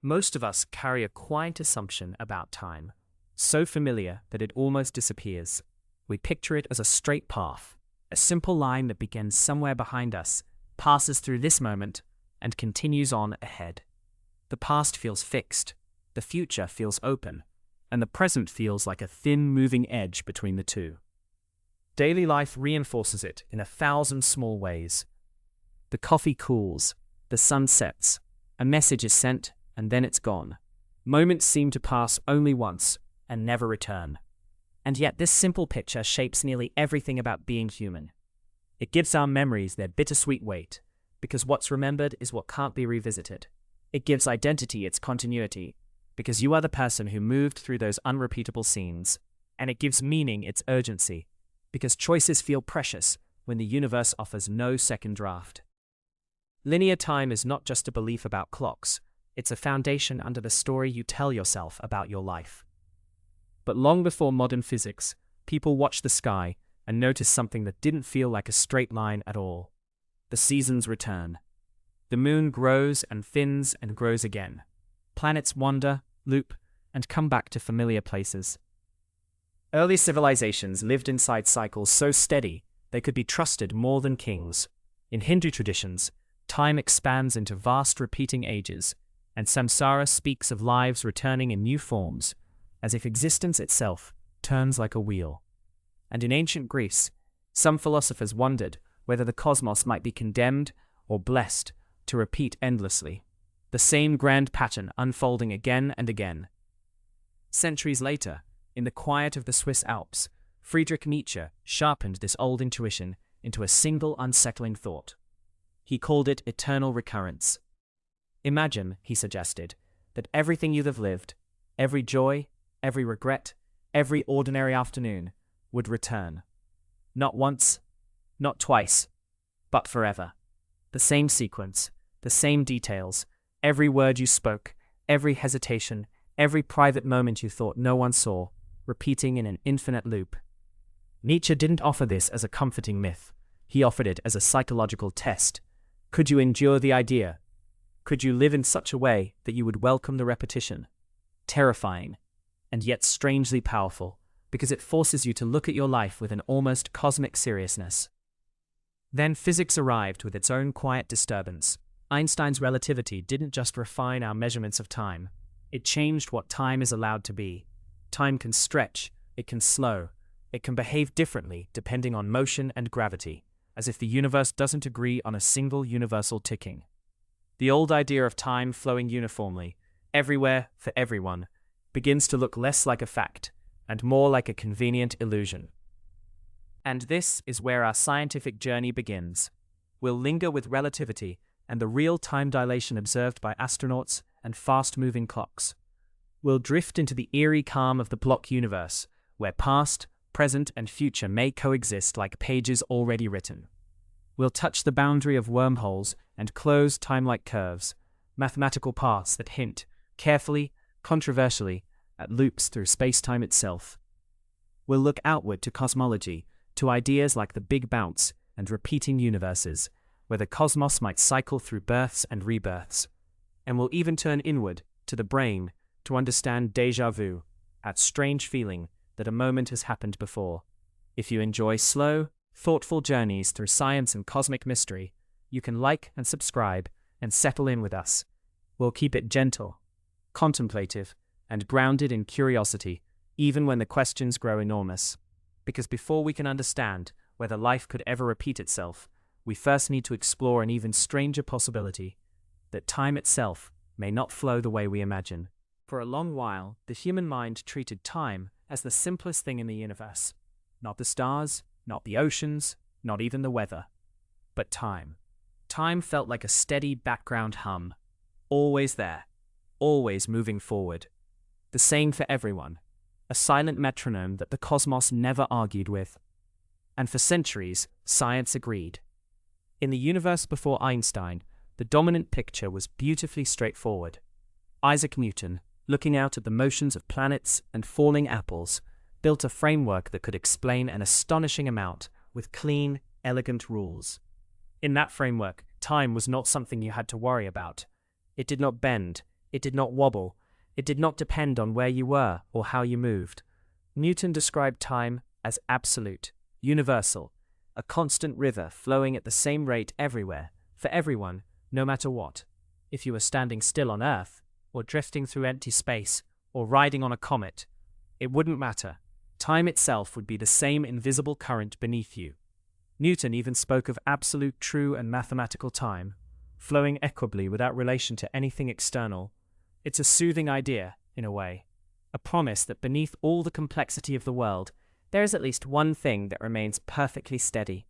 Most of us carry a quiet assumption about time, so familiar that it almost disappears. We picture it as a straight path, a simple line that begins somewhere behind us, passes through this moment, and continues on ahead. The past feels fixed, the future feels open, and the present feels like a thin moving edge between the two. Daily life reinforces it in 1,000 small ways. The coffee cools, the sun sets, a message is sent, and then it's gone. Moments seem to pass only once and never return. And yet this simple picture shapes nearly everything about being human. It gives our memories their bittersweet weight, because what's remembered is what can't be revisited. It gives identity its continuity, because you are the person who moved through those unrepeatable scenes. And it gives meaning its urgency, because choices feel precious when the universe offers no second draft. Linear time is not just a belief about clocks, it's a foundation under the story you tell yourself about your life. But long before modern physics, people watched the sky and noticed something that didn't feel like a straight line at all. The seasons return. The moon grows and thins and grows again. Planets wander, loop, and come back to familiar places. Early civilizations lived inside cycles so steady they could be trusted more than kings. In Hindu traditions, time expands into vast repeating ages, and samsara speaks of lives returning in new forms, as if existence itself turns like a wheel. And in ancient Greece, some philosophers wondered whether the cosmos might be condemned or blessed to repeat endlessly, the same grand pattern unfolding again and again. Centuries later, in the quiet of the Swiss Alps, Friedrich Nietzsche sharpened this old intuition into a single unsettling thought. He called it eternal recurrence. Imagine, he suggested, that everything you have lived, every joy, every regret, every ordinary afternoon, would return. Not once, not twice, but forever. The same sequence, the same details, every word you spoke, every hesitation, every private moment you thought no one saw, repeating in an infinite loop. Nietzsche didn't offer this as a comforting myth. He offered it as a psychological test. Could you endure the idea? Could you live in such a way that you would welcome the repetition? Terrifying, and yet strangely powerful, because it forces you to look at your life with an almost cosmic seriousness. Then physics arrived with its own quiet disturbance. Einstein's relativity didn't just refine our measurements of time. It changed what time is allowed to be. Time can stretch, it can slow, it can behave differently depending on motion and gravity, as if the universe doesn't agree on a single universal ticking. The old idea of time flowing uniformly, everywhere for everyone, begins to look less like a fact and more like a convenient illusion. And this is where our scientific journey begins. We'll linger with relativity and the real time dilation observed by astronauts and fast-moving clocks. We'll drift into the eerie calm of the block universe, where past, present, and future may coexist like pages already written. We'll touch the boundary of wormholes and closed time-like curves, mathematical paths that hint, carefully, controversially, at loops through space-time itself. We'll look outward to cosmology, to ideas like the Big Bounce and repeating universes, where the cosmos might cycle through births and rebirths. And we'll even turn inward, to the brain, to understand déjà vu, that strange feeling that a moment has happened before. If you enjoy slow, thoughtful journeys through science and cosmic mystery, you can like and subscribe and settle in with us. We'll keep it gentle, contemplative, and grounded in curiosity, even when the questions grow enormous. Because before we can understand whether life could ever repeat itself, we first need to explore an even stranger possibility, that time itself may not flow the way we imagine. For a long while, the human mind treated time as the simplest thing in the universe. Not the stars, not the oceans, not even the weather, but time. Time felt like a steady background hum, always there, always moving forward. The same for everyone, a silent metronome that the cosmos never argued with. And for centuries, science agreed. In the universe before Einstein, the dominant picture was beautifully straightforward. Isaac Newton, looking out at the motions of planets and falling apples, built a framework that could explain an astonishing amount with clean, elegant rules. In that framework, time was not something you had to worry about. It did not bend, It did not wobble. It did not depend on where you were or how you moved. Newton described time as absolute, universal, a constant river flowing at the same rate everywhere, for everyone, no matter what. If you were standing still on Earth, or drifting through empty space, or riding on a comet, it wouldn't matter. Time itself would be the same invisible current beneath you. Newton even spoke of absolute true and mathematical time, flowing equably without relation to anything external. It's a soothing idea, in a way, a promise that beneath all the complexity of the world, there is at least one thing that remains perfectly steady.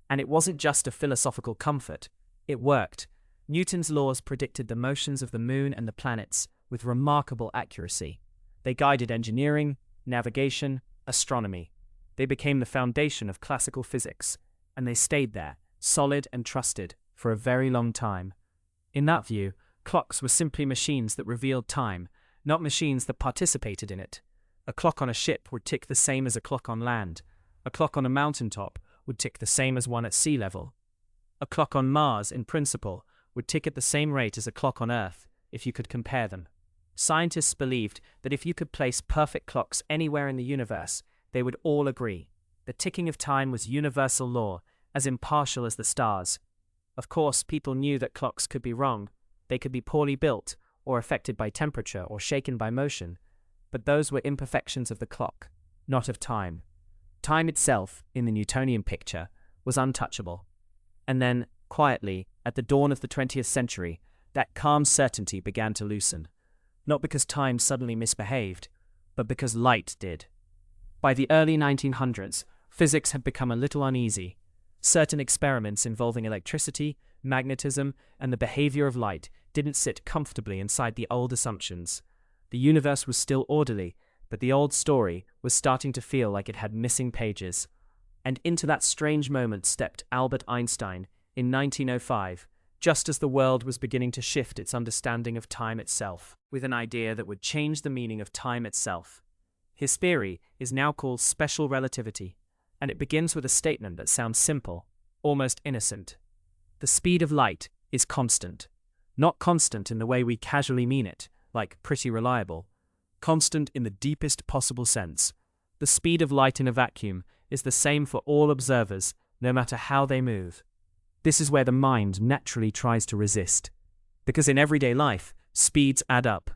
And it wasn't just a philosophical comfort, it worked. Newton's laws predicted the motions of the moon and the planets with remarkable accuracy. They guided engineering, navigation, astronomy. They became the foundation of classical physics, and they stayed there, solid and trusted, for a very long time. In that view, clocks were simply machines that revealed time, not machines that participated in it. A clock on a ship would tick the same as a clock on land. A clock on a mountaintop would tick the same as one at sea level. A clock on Mars, in principle, would tick at the same rate as a clock on Earth, if you could compare them. Scientists believed that if you could place perfect clocks anywhere in the universe, they would all agree. The ticking of time was universal law, as impartial as the stars. Of course, people knew that clocks could be wrong. They could be poorly built, or affected by temperature, or shaken by motion. But those were imperfections of the clock, not of time. Time itself, in the Newtonian picture, was untouchable. And then, quietly, at the dawn of the 20th century, that calm certainty began to loosen. Not because time suddenly misbehaved, but because light did. By the early 1900s, physics had become a little uneasy. Certain experiments involving electricity, magnetism, and the behavior of light didn't sit comfortably inside the old assumptions. The universe was still orderly, but the old story was starting to feel like it had missing pages. And into that strange moment stepped Albert Einstein in 1905, just as the world was beginning to shift its understanding of time itself, with an idea that would change the meaning of time itself. His theory is now called special relativity, and it begins with a statement that sounds simple, almost innocent. The speed of light is constant. Not constant in the way we casually mean it, like pretty reliable. Constant in the deepest possible sense. The speed of light in a vacuum is the same for all observers, no matter how they move. This is where the mind naturally tries to resist. Because in everyday life, speeds add up.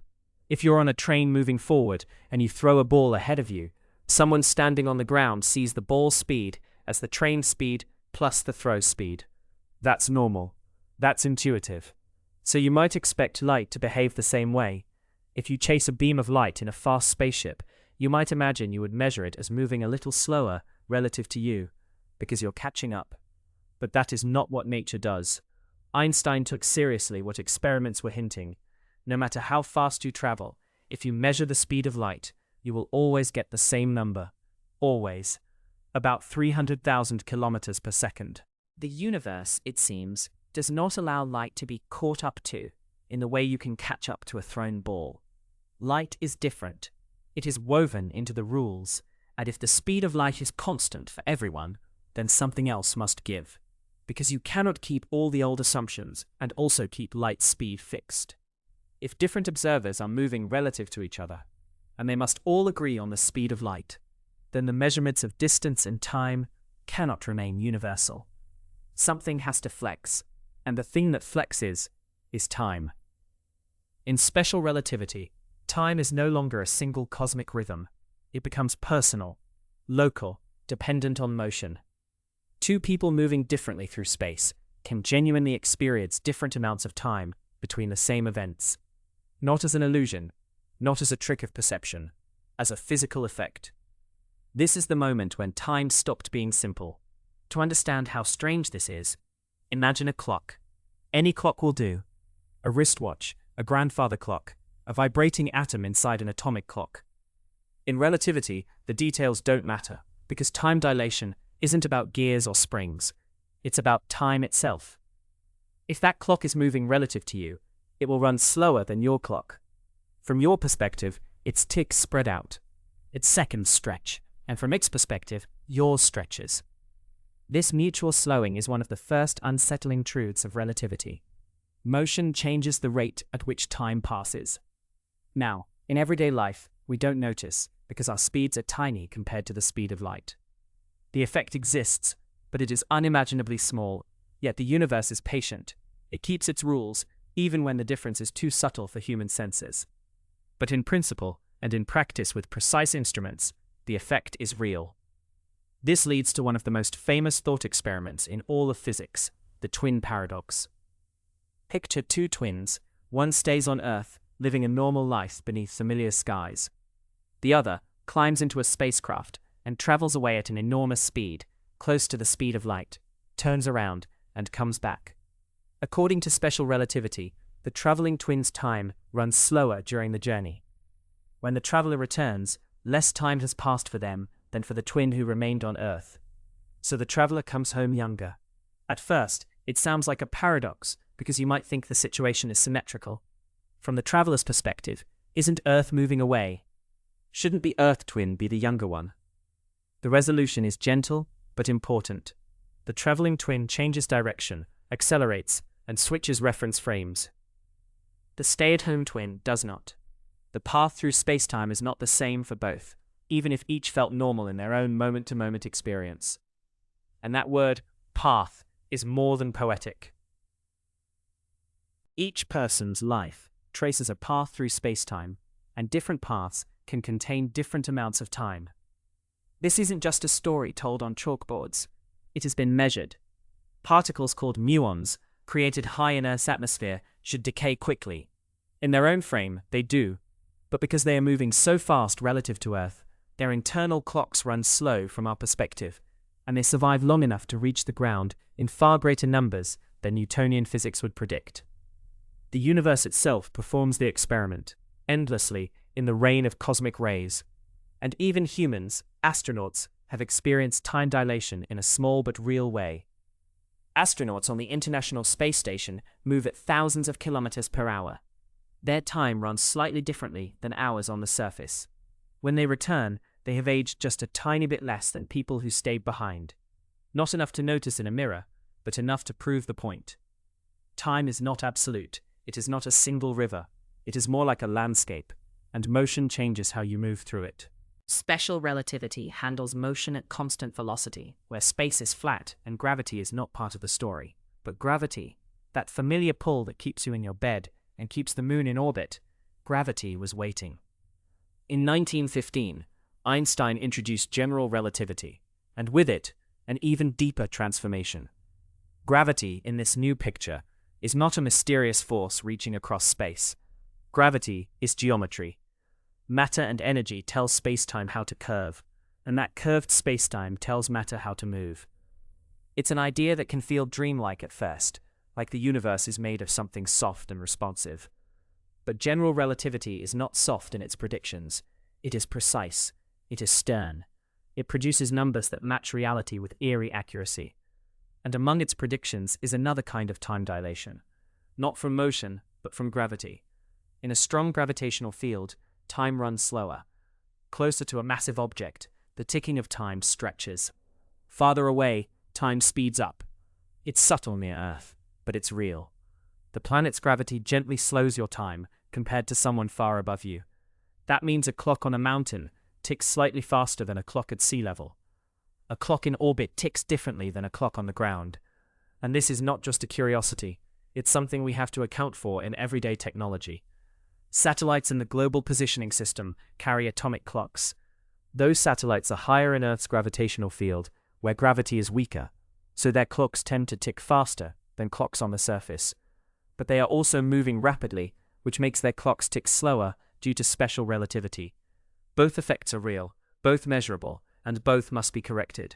If you're on a train moving forward and you throw a ball ahead of you, someone standing on the ground sees the ball's speed as the train speed plus the throw speed. That's normal. That's intuitive. So you might expect light to behave the same way. If you chase a beam of light in a fast spaceship, you might imagine you would measure it as moving a little slower relative to you, because you're catching up. But that is not what nature does. Einstein took seriously what experiments were hinting. No matter how fast you travel, if you measure the speed of light, you will always get the same number. Always. About 300,000 kilometers per second. The universe, it seems, does not allow light to be caught up to, in the way you can catch up to a thrown ball. Light is different. It is woven into the rules, and if the speed of light is constant for everyone, then something else must give. Because you cannot keep all the old assumptions and also keep light speed fixed. If different observers are moving relative to each other, and they must all agree on the speed of light, then the measurements of distance and time cannot remain universal. Something has to flex, and the thing that flexes is time. In special relativity, time is no longer a single cosmic rhythm. It becomes personal, local, dependent on motion. Two people moving differently through space can genuinely experience different amounts of time between the same events. Not as an illusion, not as a trick of perception, as a physical effect. This is the moment when time stopped being simple. To understand how strange this is, imagine a clock. Any clock will do. A wristwatch, a grandfather clock, a vibrating atom inside an atomic clock. In relativity, the details don't matter, because time dilation isn't about gears or springs. It's about time itself. If that clock is moving relative to you, it will run slower than your clock. From your perspective, its ticks spread out. Its seconds stretch, and from its perspective, yours stretches. This mutual slowing is one of the first unsettling truths of relativity. Motion changes the rate at which time passes. Now, in everyday life, we don't notice because our speeds are tiny compared to the speed of light. The effect exists, but it is unimaginably small, yet the universe is patient. It keeps its rules, even when the difference is too subtle for human senses. But in principle, and in practice with precise instruments, the effect is real. This leads to one of the most famous thought experiments in all of physics, the twin paradox. Picture two twins. One stays on Earth, living a normal life beneath familiar skies. The other climbs into a spacecraft and travels away at an enormous speed, close to the speed of light, turns around, and comes back. According to special relativity, the traveling twin's time runs slower during the journey. When the traveler returns, less time has passed for them than for the twin who remained on Earth. So the traveler comes home younger. At first, it sounds like a paradox because you might think the situation is symmetrical. From the traveler's perspective, isn't Earth moving away? Shouldn't the Earth twin be the younger one? The resolution is gentle but important. The traveling twin changes direction, accelerates, and switches reference frames. The stay-at-home twin does not. The path through space-time is not the same for both, even if each felt normal in their own moment-to-moment experience. And that word, path, is more than poetic. Each person's life traces a path through space-time, and different paths can contain different amounts of time. This isn't just a story told on chalkboards. It has been measured. Particles called muons, created high in Earth's atmosphere, should decay quickly. In their own frame, they do, but because they are moving so fast relative to Earth, their internal clocks run slow from our perspective, and they survive long enough to reach the ground in far greater numbers than Newtonian physics would predict. The universe itself performs the experiment, endlessly, in the rain of cosmic rays. And even humans, astronauts, have experienced time dilation in a small but real way. Astronauts on the International Space Station move at thousands of kilometers per hour. Their time runs slightly differently than ours on the surface. When they return, they have aged just a tiny bit less than people who stayed behind. Not enough to notice in a mirror, but enough to prove the point. Time is not absolute. It is not a single river. It is more like a landscape, and motion changes how you move through it. Special relativity handles motion at constant velocity, where space is flat and gravity is not part of the story. But gravity, that familiar pull that keeps you in your bed and keeps the moon in orbit, gravity was waiting. In 1915, Einstein introduced general relativity, and with it, an even deeper transformation. Gravity, in this new picture, is not a mysterious force reaching across space. Gravity is geometry. Matter and energy tell space-time how to curve, and that curved space-time tells matter how to move. It's an idea that can feel dreamlike at first, like the universe is made of something soft and responsive. But general relativity is not soft in its predictions. It is precise. It is stern. It produces numbers that match reality with eerie accuracy. And among its predictions is another kind of time dilation. Not from motion, but from gravity. In a strong gravitational field, time runs slower. Closer to a massive object, the ticking of time stretches. Farther away, time speeds up. It's subtle near Earth, but it's real. The planet's gravity gently slows your time compared to someone far above you. That means a clock on a mountain ticks slightly faster than a clock at sea level. A clock in orbit ticks differently than a clock on the ground. And this is not just a curiosity. It's something we have to account for in everyday technology. Satellites in the Global Positioning System carry atomic clocks. Those satellites are higher in Earth's gravitational field, where gravity is weaker, so their clocks tend to tick faster than clocks on the surface. But they are also moving rapidly, which makes their clocks tick slower due to special relativity. Both effects are real, both measurable, and both must be corrected.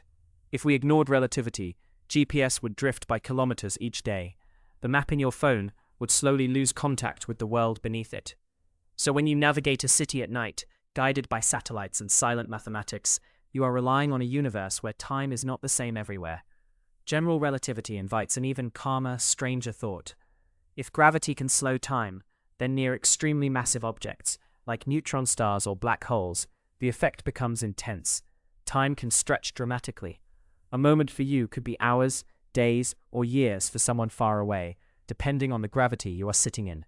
If we ignored relativity, GPS would drift by kilometers each day. The map in your phone would slowly lose contact with the world beneath it. So when you navigate a city at night, guided by satellites and silent mathematics, you are relying on a universe where time is not the same everywhere. General relativity invites an even calmer, stranger thought. If gravity can slow time, then near extremely massive objects, like neutron stars or black holes, the effect becomes intense. Time can stretch dramatically. A moment for you could be hours, days, or years for someone far away, depending on the gravity you are sitting in.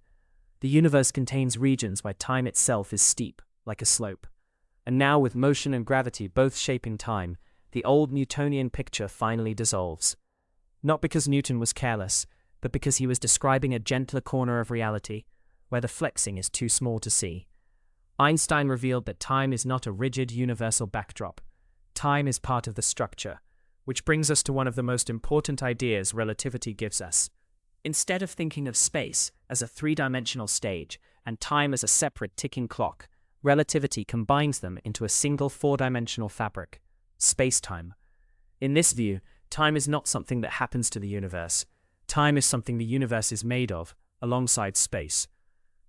The universe contains regions where time itself is steep, like a slope. And now, with motion and gravity both shaping time, the old Newtonian picture finally dissolves. Not because Newton was careless, but because he was describing a gentler corner of reality, where the flexing is too small to see. Einstein revealed that time is not a rigid universal backdrop. Time is part of the structure, which brings us to one of the most important ideas relativity gives us. Instead of thinking of space as a three-dimensional stage and time as a separate ticking clock, relativity combines them into a single four-dimensional fabric, space-time. In this view, time is not something that happens to the universe. Time is something the universe is made of, alongside space.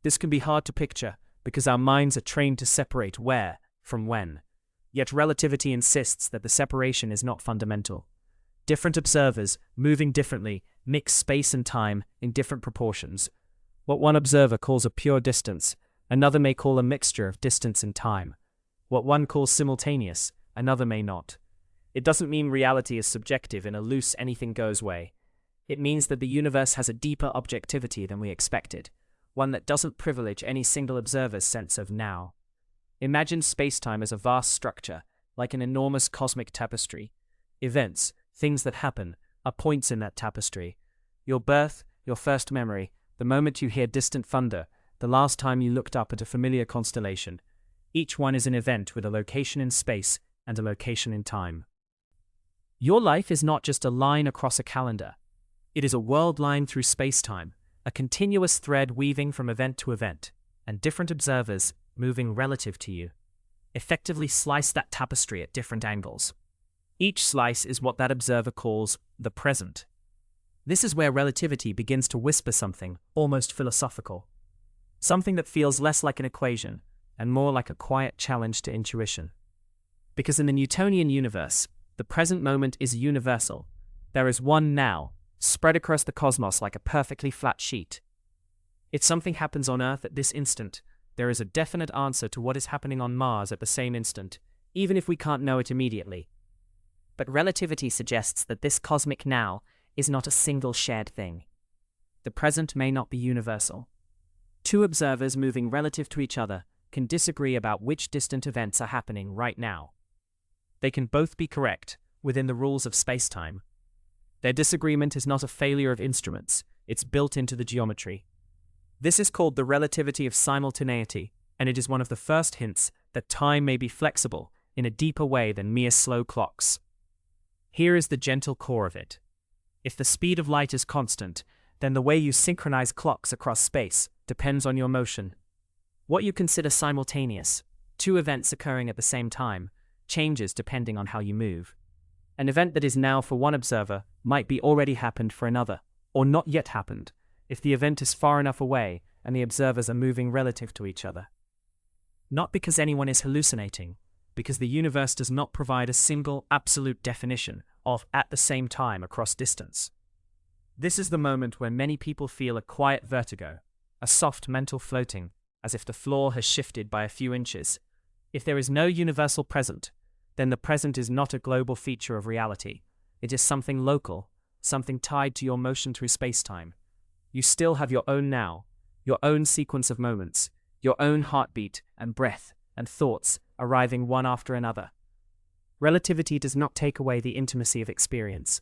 This can be hard to picture because our minds are trained to separate where from when. Yet relativity insists that the separation is not fundamental. Different observers, moving differently, mix space and time in different proportions. What one observer calls a pure distance, another may call a mixture of distance and time. What one calls simultaneous, another may not. It doesn't mean reality is subjective in a loose anything-goes way. It means that the universe has a deeper objectivity than we expected, one that doesn't privilege any single observer's sense of now. Imagine space-time as a vast structure, like an enormous cosmic tapestry. Events, things that happen, are points in that tapestry. Your birth, your first memory, the moment you hear distant thunder, the last time you looked up at a familiar constellation. Each one is an event with a location in space and a location in time. Your life is not just a line across a calendar. It is a world line through space-time, a continuous thread weaving from event to event, and different observers, moving relative to you, effectively slice that tapestry at different angles. Each slice is what that observer calls the present. This is where relativity begins to whisper something almost philosophical, something that feels less like an equation and more like a quiet challenge to intuition. Because in the Newtonian universe, the present moment is universal. There is one now, spread across the cosmos like a perfectly flat sheet. If something happens on Earth at this instant, there is a definite answer to what is happening on Mars at the same instant, even if we can't know it immediately. But relativity suggests that this cosmic now is not a single shared thing. The present may not be universal. Two observers moving relative to each other can disagree about which distant events are happening right now. They can both be correct within the rules of space-time. Their disagreement is not a failure of instruments, it's built into the geometry. This is called the relativity of simultaneity, and it is one of the first hints that time may be flexible in a deeper way than mere slow clocks. Here is the gentle core of it. If the speed of light is constant, then the way you synchronize clocks across space depends on your motion. What you consider simultaneous, two events occurring at the same time, changes depending on how you move. An event that is now for one observer might be already happened for another, or not yet happened, if the event is far enough away and the observers are moving relative to each other. Not because anyone is hallucinating, because the universe does not provide a single absolute definition of at the same time across distance. This is the moment where many people feel a quiet vertigo, a soft mental floating, as if the floor has shifted by a few inches. If there is no universal present, then the present is not a global feature of reality. It is something local, something tied to your motion through space-time. You still have your own now, your own sequence of moments, your own heartbeat and breath and thoughts arriving one after another. Relativity does not take away the intimacy of experience,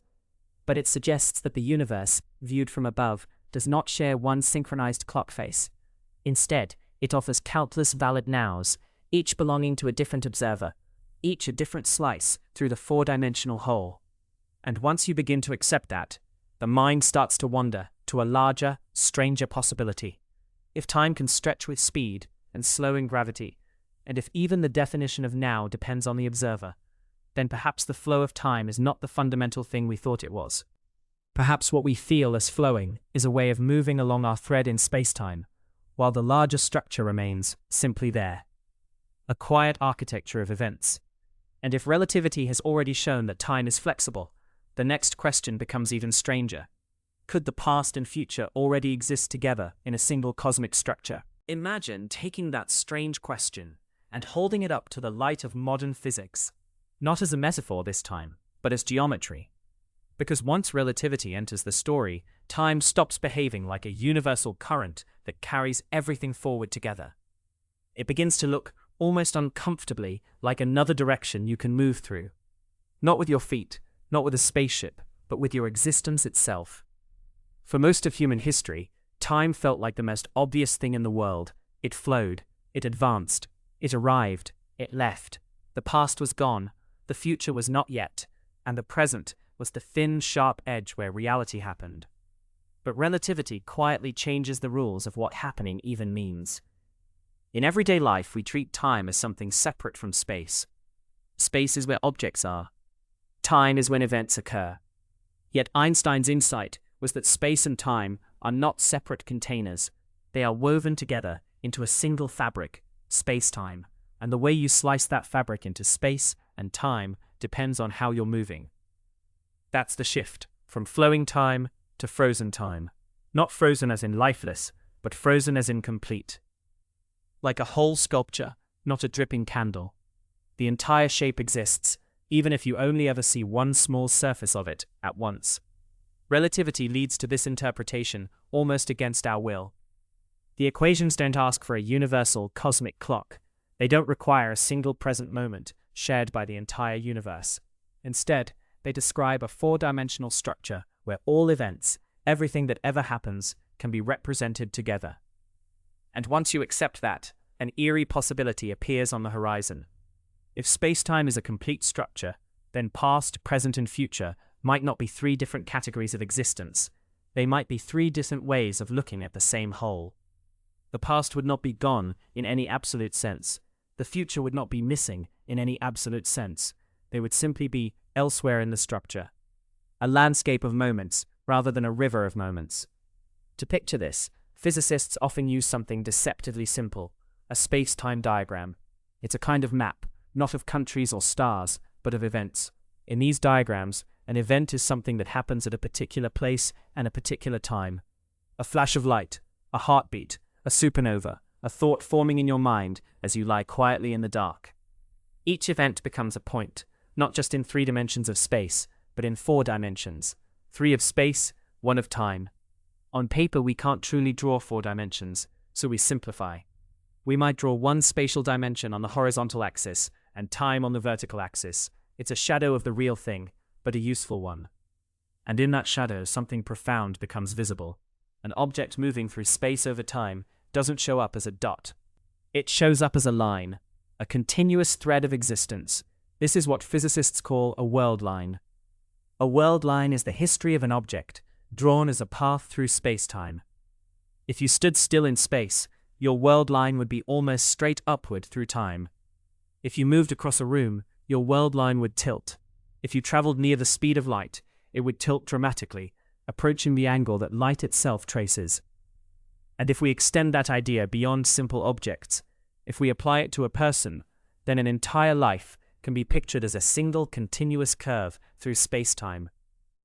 but it suggests that the universe, viewed from above, does not share one synchronized clock face. Instead, it offers countless valid nows, each belonging to a different observer, each a different slice through the four-dimensional whole. And once you begin to accept that, the mind starts to wander to a larger, stranger possibility. If time can stretch with speed and slowing gravity, and if even the definition of now depends on the observer, then perhaps the flow of time is not the fundamental thing we thought it was. Perhaps what we feel as flowing is a way of moving along our thread in space-time, while the larger structure remains simply there. A quiet architecture of events. And if relativity has already shown that time is flexible, the next question becomes even stranger. Could the past and future already exist together in a single cosmic structure? Imagine taking that strange question and holding it up to the light of modern physics. Not as a metaphor this time, but as geometry. Because once relativity enters the story, time stops behaving like a universal current that carries everything forward together. It begins to look almost uncomfortably like another direction you can move through. Not with your feet, not with a spaceship, but with your existence itself. For most of human history, time felt like the most obvious thing in the world. It flowed, it advanced, it arrived, it left. The past was gone, the future was not yet, and the present was the thin, sharp edge where reality happened. But relativity quietly changes the rules of what happening even means. In everyday life, we treat time as something separate from space. Space is where objects are. Time is when events occur. Yet Einstein's insight was that space and time are not separate containers. They are woven together into a single fabric, space-time, and the way you slice that fabric into space and time depends on how you're moving. That's the shift, from flowing time to frozen time. Not frozen as in lifeless, but frozen as in complete. Like a whole sculpture, not a dripping candle. The entire shape exists, even if you only ever see one small surface of it at once. Relativity leads to this interpretation almost against our will. The equations don't ask for a universal cosmic clock. They don't require a single present moment shared by the entire universe. Instead, they describe a four-dimensional structure where all events, everything that ever happens, can be represented together. And once you accept that, an eerie possibility appears on the horizon. If space-time is a complete structure, then past, present, and future might not be three different categories of existence. They might be three different ways of looking at the same whole. The past would not be gone in any absolute sense. The future would not be missing in any absolute sense. They would simply be elsewhere in the structure. A landscape of moments rather than a river of moments. To picture this, physicists often use something deceptively simple, a space-time diagram. It's a kind of map, not of countries or stars, but of events. In these diagrams, an event is something that happens at a particular place and a particular time. A flash of light, a heartbeat, a supernova, a thought forming in your mind as you lie quietly in the dark. Each event becomes a point, not just in 3 dimensions of space, but in 4 dimensions. 3 of space, 1 of time. On paper, we can't truly draw 4 dimensions, so we simplify. We might draw 1 spatial dimension on the horizontal axis and time on the vertical axis. It's a shadow of the real thing, but a useful one. And in that shadow, something profound becomes visible. An object moving through space over time doesn't show up as a dot. It shows up as a line, a continuous thread of existence. This is what physicists call a world line. A world line is the history of an object, drawn as a path through space-time. If you stood still in space, your world line would be almost straight upward through time. If you moved across a room, your world line would tilt. If you traveled near the speed of light, it would tilt dramatically, approaching the angle that light itself traces. And if we extend that idea beyond simple objects, if we apply it to a person, then an entire life can be pictured as a single continuous curve through space-time.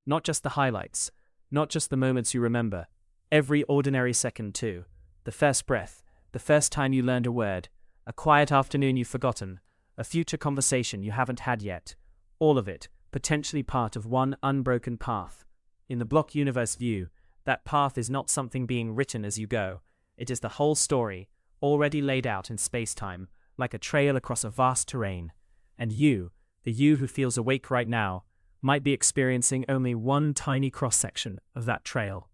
Not just the highlights, not just the moments you remember, every ordinary second too. The first breath, the first time you learned a word, a quiet afternoon you've forgotten, a future conversation you haven't had yet. All of it, potentially part of one unbroken path. In the block universe view, that path is not something being written as you go. It is the whole story, already laid out in space-time, like a trail across a vast terrain. And you, the you who feels awake right now, might be experiencing only one tiny cross-section of that trail.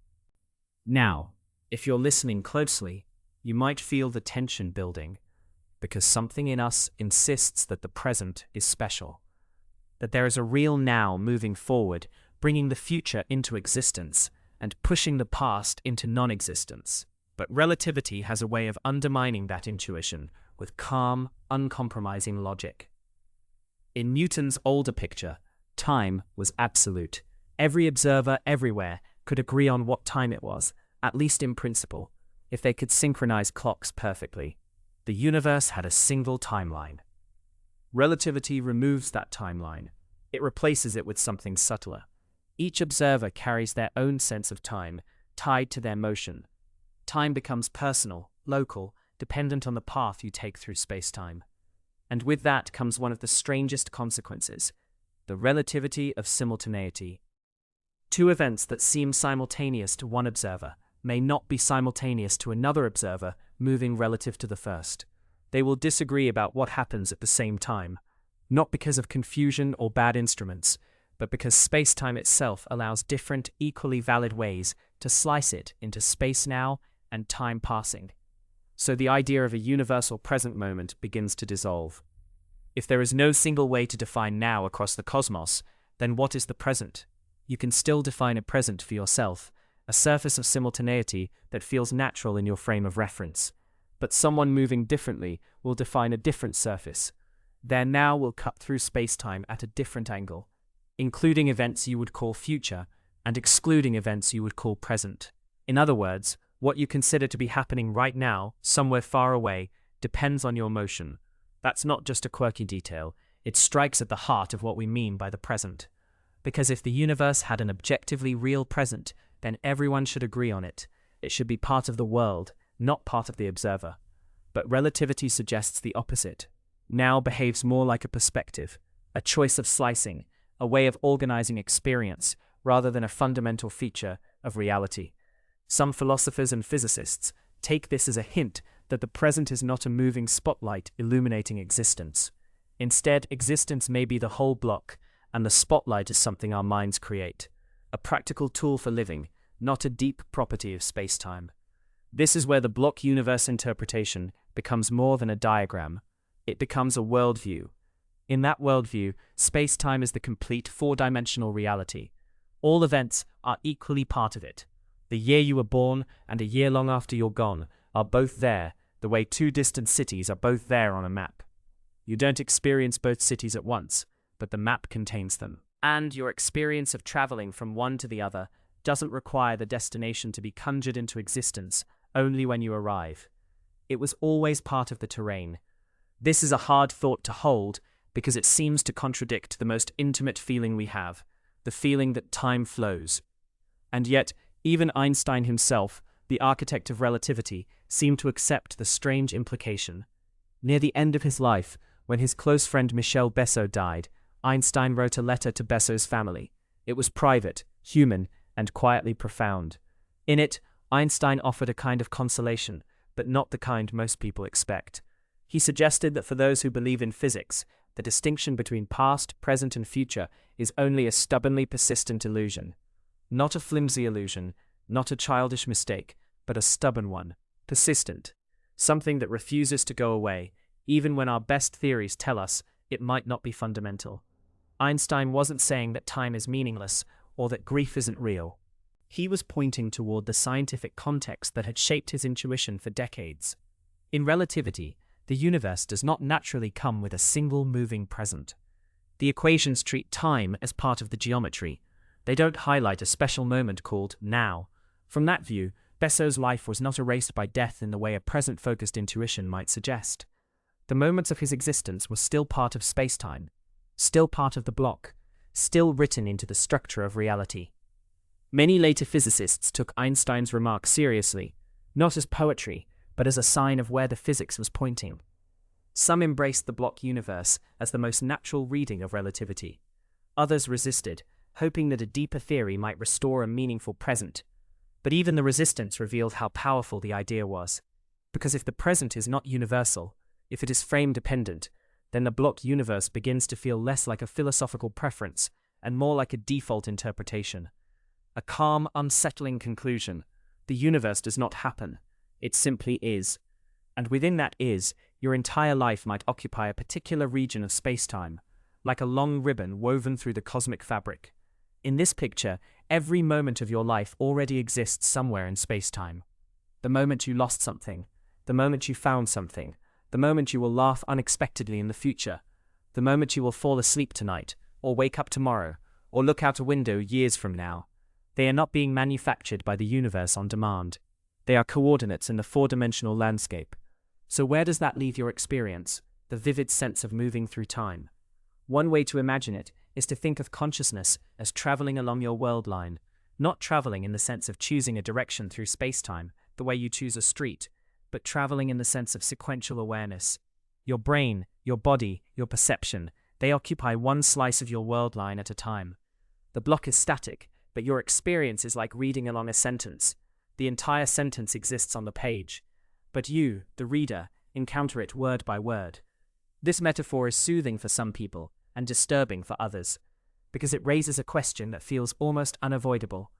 Now, if you're listening closely, you might feel the tension building, because something in us insists that the present is special, that there is a real now moving forward, bringing the future into existence, and pushing the past into non-existence. But relativity has a way of undermining that intuition with calm, uncompromising logic. In Newton's older picture, time was absolute. Every observer everywhere could agree on what time it was, at least in principle, if they could synchronize clocks perfectly. The universe had a single timeline. Relativity removes that timeline. It replaces it with something subtler. Each observer carries their own sense of time, tied to their motion. Time becomes personal, local, dependent on the path you take through space-time. And with that comes one of the strangest consequences, the relativity of simultaneity. Two events that seem simultaneous to one observer may not be simultaneous to another observer moving relative to the first. They will disagree about what happens at the same time, not because of confusion or bad instruments, but because space-time itself allows different, equally valid ways to slice it into space now and time passing. So the idea of a universal present moment begins to dissolve. If there is no single way to define now across the cosmos, then what is the present? You can still define a present for yourself, a surface of simultaneity that feels natural in your frame of reference. But someone moving differently will define a different surface. Their now will cut through space-time at a different angle, including events you would call future and excluding events you would call present. In other words, what you consider to be happening right now, somewhere far away, depends on your motion. That's not just a quirky detail, it strikes at the heart of what we mean by the present. Because if the universe had an objectively real present, then everyone should agree on it. It should be part of the world, not part of the observer. But relativity suggests the opposite. Now behaves more like a perspective, a choice of slicing, a way of organizing experience, rather than a fundamental feature of reality. Some philosophers and physicists take this as a hint that the present is not a moving spotlight illuminating existence. Instead, existence may be the whole block, and the spotlight is something our minds create, a practical tool for living, not a deep property of space-time. This is where the block universe interpretation becomes more than a diagram. It becomes a worldview. In that worldview, space-time is the complete four-dimensional reality. All events are equally part of it. The year you were born and a year long after you're gone are both there, the way two distant cities are both there on a map. You don't experience both cities at once, but the map contains them. And your experience of traveling from one to the other doesn't require the destination to be conjured into existence only when you arrive. It was always part of the terrain. This is a hard thought to hold because it seems to contradict the most intimate feeling we have, the feeling that time flows. And yet, even Einstein himself, the architect of relativity, seemed to accept the strange implication. Near the end of his life, when his close friend Michel Besso died, Einstein wrote a letter to Besso's family. It was private, human, and quietly profound. In it, Einstein offered a kind of consolation, but not the kind most people expect. He suggested that for those who believe in physics, the distinction between past, present, and future is only a stubbornly persistent illusion. Not a flimsy illusion, not a childish mistake, but a stubborn one, persistent, something that refuses to go away, even when our best theories tell us it might not be fundamental. Einstein wasn't saying that time is meaningless or that grief isn't real. He was pointing toward the scientific context that had shaped his intuition for decades. In relativity, the universe does not naturally come with a single moving present. The equations treat time as part of the geometry. They don't highlight a special moment called now. From that view, Besso's life was not erased by death in the way a present-focused intuition might suggest. The moments of his existence were still part of space-time, still part of the block, still written into the structure of reality. Many later physicists took Einstein's remark seriously, not as poetry, but as a sign of where the physics was pointing. Some embraced the block universe as the most natural reading of relativity. Others resisted, hoping that a deeper theory might restore a meaningful present. But even the resistance revealed how powerful the idea was. Because if the present is not universal, if it is frame-dependent, then the block universe begins to feel less like a philosophical preference and more like a default interpretation. A calm, unsettling conclusion. The universe does not happen. It simply is. And within that is, your entire life might occupy a particular region of space-time, like a long ribbon woven through the cosmic fabric. In this picture, every moment of your life already exists somewhere in space-time. The moment you lost something, the moment you found something, the moment you will laugh unexpectedly in the future, the moment you will fall asleep tonight, or wake up tomorrow, or look out a window years from now. They are not being manufactured by the universe on demand. They are coordinates in the four-dimensional landscape. So where does that leave your experience, the vivid sense of moving through time? One way to imagine it is to think of consciousness as traveling along your world line, not traveling in the sense of choosing a direction through space-time, the way you choose a street, but traveling in the sense of sequential awareness. Your brain, your body, your perception, they occupy one slice of your world line at a time. The block is static, but but your experience is like reading along a sentence. The entire sentence exists on the page, but you, the reader, encounter it word by word. This metaphor is soothing for some people and disturbing for others, because it raises a question that feels almost unavoidable.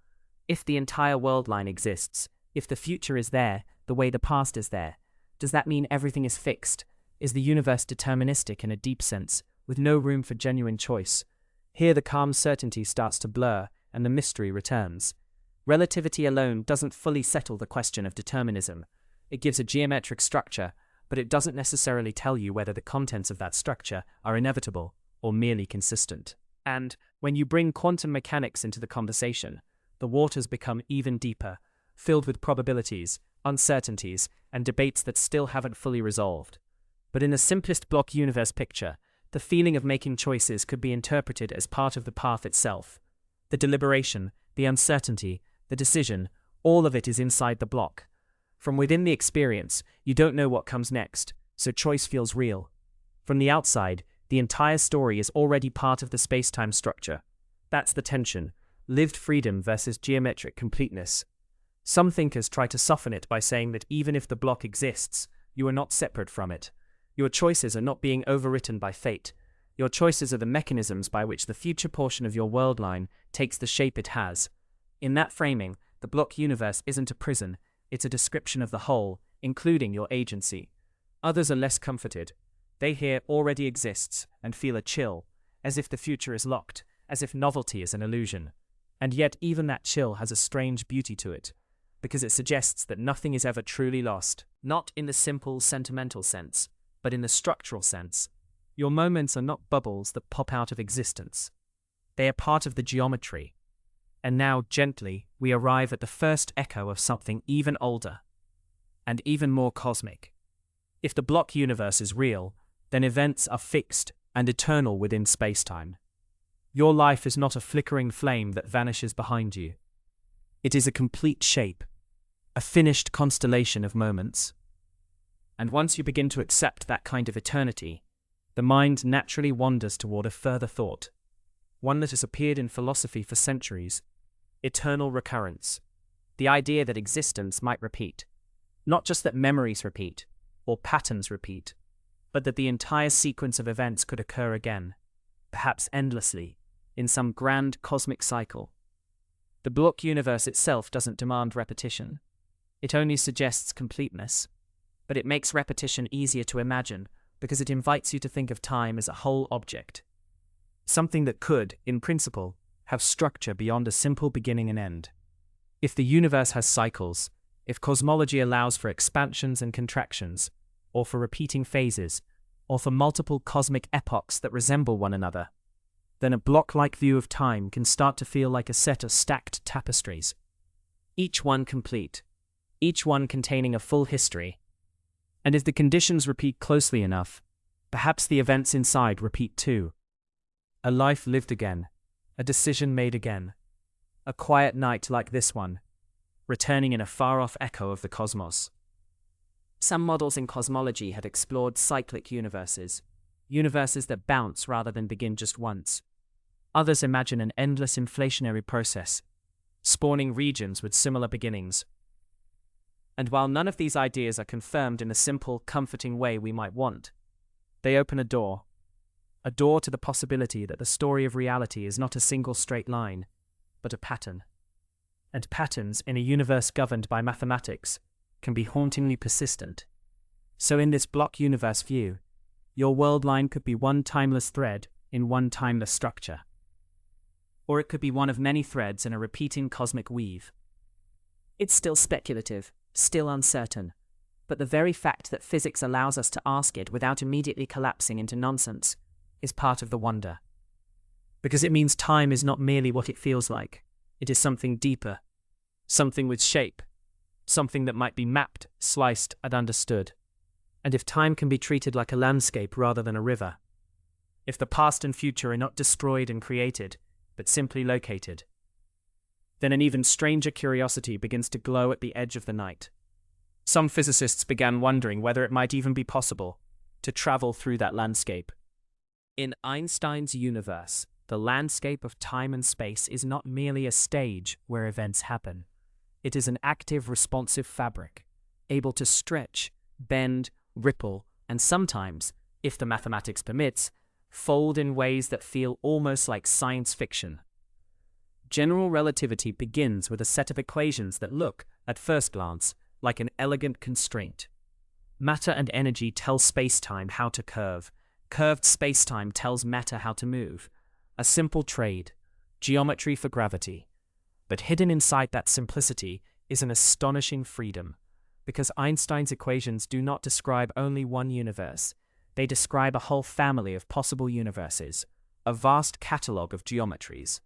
If the entire world line exists, if the future is there, the way the past is there, does that mean everything is fixed? Is the universe deterministic in a deep sense, with no room for genuine choice? Here the calm certainty starts to blur, and the mystery returns. Relativity alone doesn't fully settle the question of determinism. It gives a geometric structure, but it doesn't necessarily tell you whether the contents of that structure are inevitable or merely consistent. And when you bring quantum mechanics into the conversation, the waters become even deeper, filled with probabilities, uncertainties, and debates that still haven't fully resolved. But in the simplest block universe picture, the feeling of making choices could be interpreted as part of the path itself. The deliberation, the uncertainty, the decision, all of it is inside the block. From within the experience, you don't know what comes next, so choice feels real. From the outside, the entire story is already part of the space-time structure. That's the tension, lived freedom versus geometric completeness. Some thinkers try to soften it by saying that even if the block exists, you are not separate from it. Your choices are not being overwritten by fate. Your choices are the mechanisms by which the future portion of your world line takes the shape it has. In that framing, the block universe isn't a prison, it's a description of the whole, including your agency. Others are less comforted. They hear already exists and feel a chill, as if the future is locked, as if novelty is an illusion. And yet even that chill has a strange beauty to it, because it suggests that nothing is ever truly lost, not in the simple sentimental sense, but in the structural sense. Your moments are not bubbles that pop out of existence. They are part of the geometry. And now, gently, we arrive at the first echo of something even older, and even more cosmic. If the block universe is real, then events are fixed and eternal within space-time. Your life is not a flickering flame that vanishes behind you. It is a complete shape, a finished constellation of moments. And once you begin to accept that kind of eternity, the mind naturally wanders toward a further thought, one that has appeared in philosophy for centuries: eternal recurrence. The idea that existence might repeat. Not just that memories repeat, or patterns repeat, but that the entire sequence of events could occur again, perhaps endlessly, in some grand cosmic cycle. The block universe itself doesn't demand repetition. It only suggests completeness. But it makes repetition easier to imagine because it invites you to think of time as a whole object. Something that could, in principle, have structure beyond a simple beginning and end. If the universe has cycles, if cosmology allows for expansions and contractions, or for repeating phases, or for multiple cosmic epochs that resemble one another, then a block-like view of time can start to feel like a set of stacked tapestries, each one complete, each one containing a full history. And if the conditions repeat closely enough, perhaps the events inside repeat too. A life lived again, a decision made again, a quiet night like this one, returning in a far-off echo of the cosmos. Some models in cosmology have explored cyclic universes, universes that bounce rather than begin just once. Others imagine an endless inflationary process, spawning regions with similar beginnings. And while none of these ideas are confirmed in a simple, comforting way we might want, they open a door to the possibility that the story of reality is not a single straight line, but a pattern. And patterns in a universe governed by mathematics can be hauntingly persistent. So in this block universe view, your world line could be one timeless thread in one timeless structure. Or it could be one of many threads in a repeating cosmic weave. It's still speculative, still uncertain, but the very fact that physics allows us to ask it without immediately collapsing into nonsense is part of the wonder. Because it means time is not merely what it feels like, it is something deeper, something with shape, something that might be mapped, sliced, and understood. And if time can be treated like a landscape rather than a river, if the past and future are not destroyed and created, but simply located, then an even stranger curiosity begins to glow at the edge of the night. Some physicists began wondering whether it might even be possible to travel through that landscape. In Einstein's universe, the landscape of time and space is not merely a stage where events happen. It is an active, responsive fabric, able to stretch, bend, ripple, and sometimes, if the mathematics permits, fold in ways that feel almost like science fiction. General relativity begins with a set of equations that look, at first glance, like an elegant constraint. Matter and energy tell space-time how to curve. Curved space-time tells matter how to move. A simple trade, geometry for gravity. But hidden inside that simplicity is an astonishing freedom, because Einstein's equations do not describe only one universe. They describe a whole family of possible universes, a vast catalogue of geometries.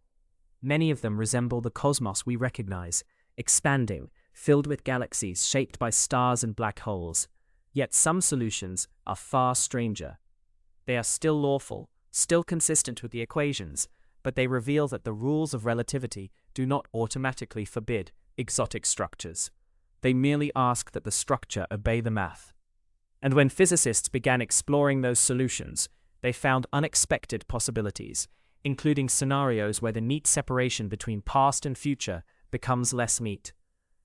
Many of them resemble the cosmos we recognize, expanding, filled with galaxies shaped by stars and black holes. Yet some solutions are far stranger. They are still lawful, still consistent with the equations, but they reveal that the rules of relativity do not automatically forbid exotic structures. They merely ask that the structure obey the math. And when physicists began exploring those solutions, they found unexpected possibilities, including scenarios where the neat separation between past and future becomes less neat.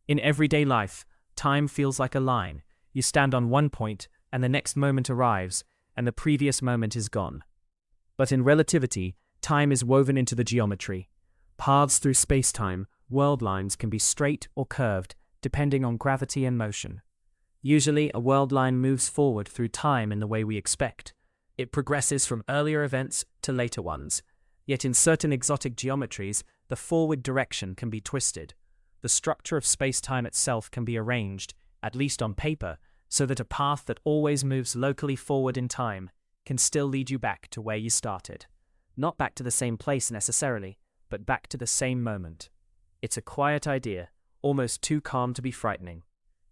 In everyday life, time feels like a line. You stand on one point, and the next moment arrives, and the previous moment is gone. But in relativity, time is woven into the geometry. Paths through space-time, world lines can be straight or curved, depending on gravity and motion. Usually, a world line moves forward through time in the way we expect. It progresses from earlier events to later ones. Yet in certain exotic geometries, the forward direction can be twisted. The structure of space-time itself can be arranged, at least on paper, so that a path that always moves locally forward in time can still lead you back to where you started. Not back to the same place necessarily, but back to the same moment. It's a quiet idea, almost too calm to be frightening.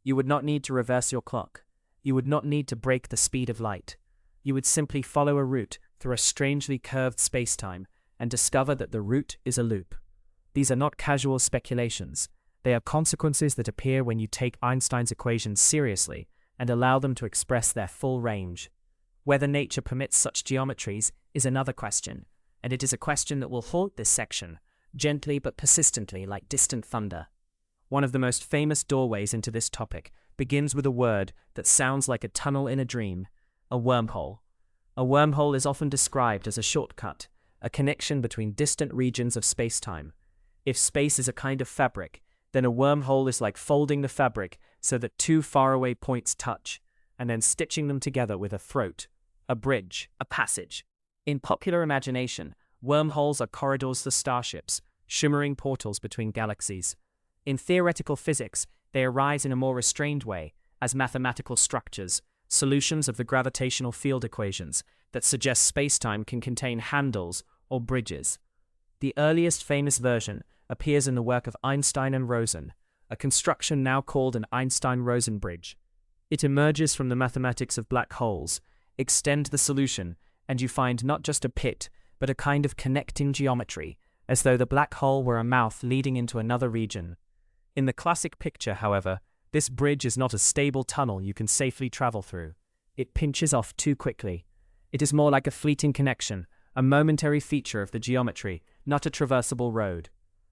You would not need to reverse your clock. You would not need to break the speed of light. You would simply follow a route through a strangely curved space-time and discover that the route is a loop. These are not casual speculations. They are consequences that appear when you take Einstein's equations seriously and allow them to express their full range. Whether nature permits such geometries is another question, and it is a question that will haunt this section, gently but persistently like distant thunder. One of the most famous doorways into this topic begins with a word that sounds like a tunnel in a dream: a wormhole. A wormhole is often described as a shortcut, a connection between distant regions of space-time. If space is a kind of fabric, then a wormhole is like folding the fabric so that two faraway points touch, and then stitching them together with a throat, a bridge, a passage. In popular imagination, wormholes are corridors to starships, shimmering portals between galaxies. In theoretical physics, they arise in a more restrained way, as mathematical structures, solutions of the gravitational field equations that suggest space-time can contain handles or bridges. The earliest famous version appears in the work of Einstein and Rosen, a construction now called an Einstein-Rosen bridge. It emerges from the mathematics of black holes. Extend the solution, and you find not just a pit, but a kind of connecting geometry, as though the black hole were a mouth leading into another region. In the classic picture, however, this bridge is not a stable tunnel you can safely travel through. It pinches off too quickly. It is more like a fleeting connection, a momentary feature of the geometry, not a traversable road.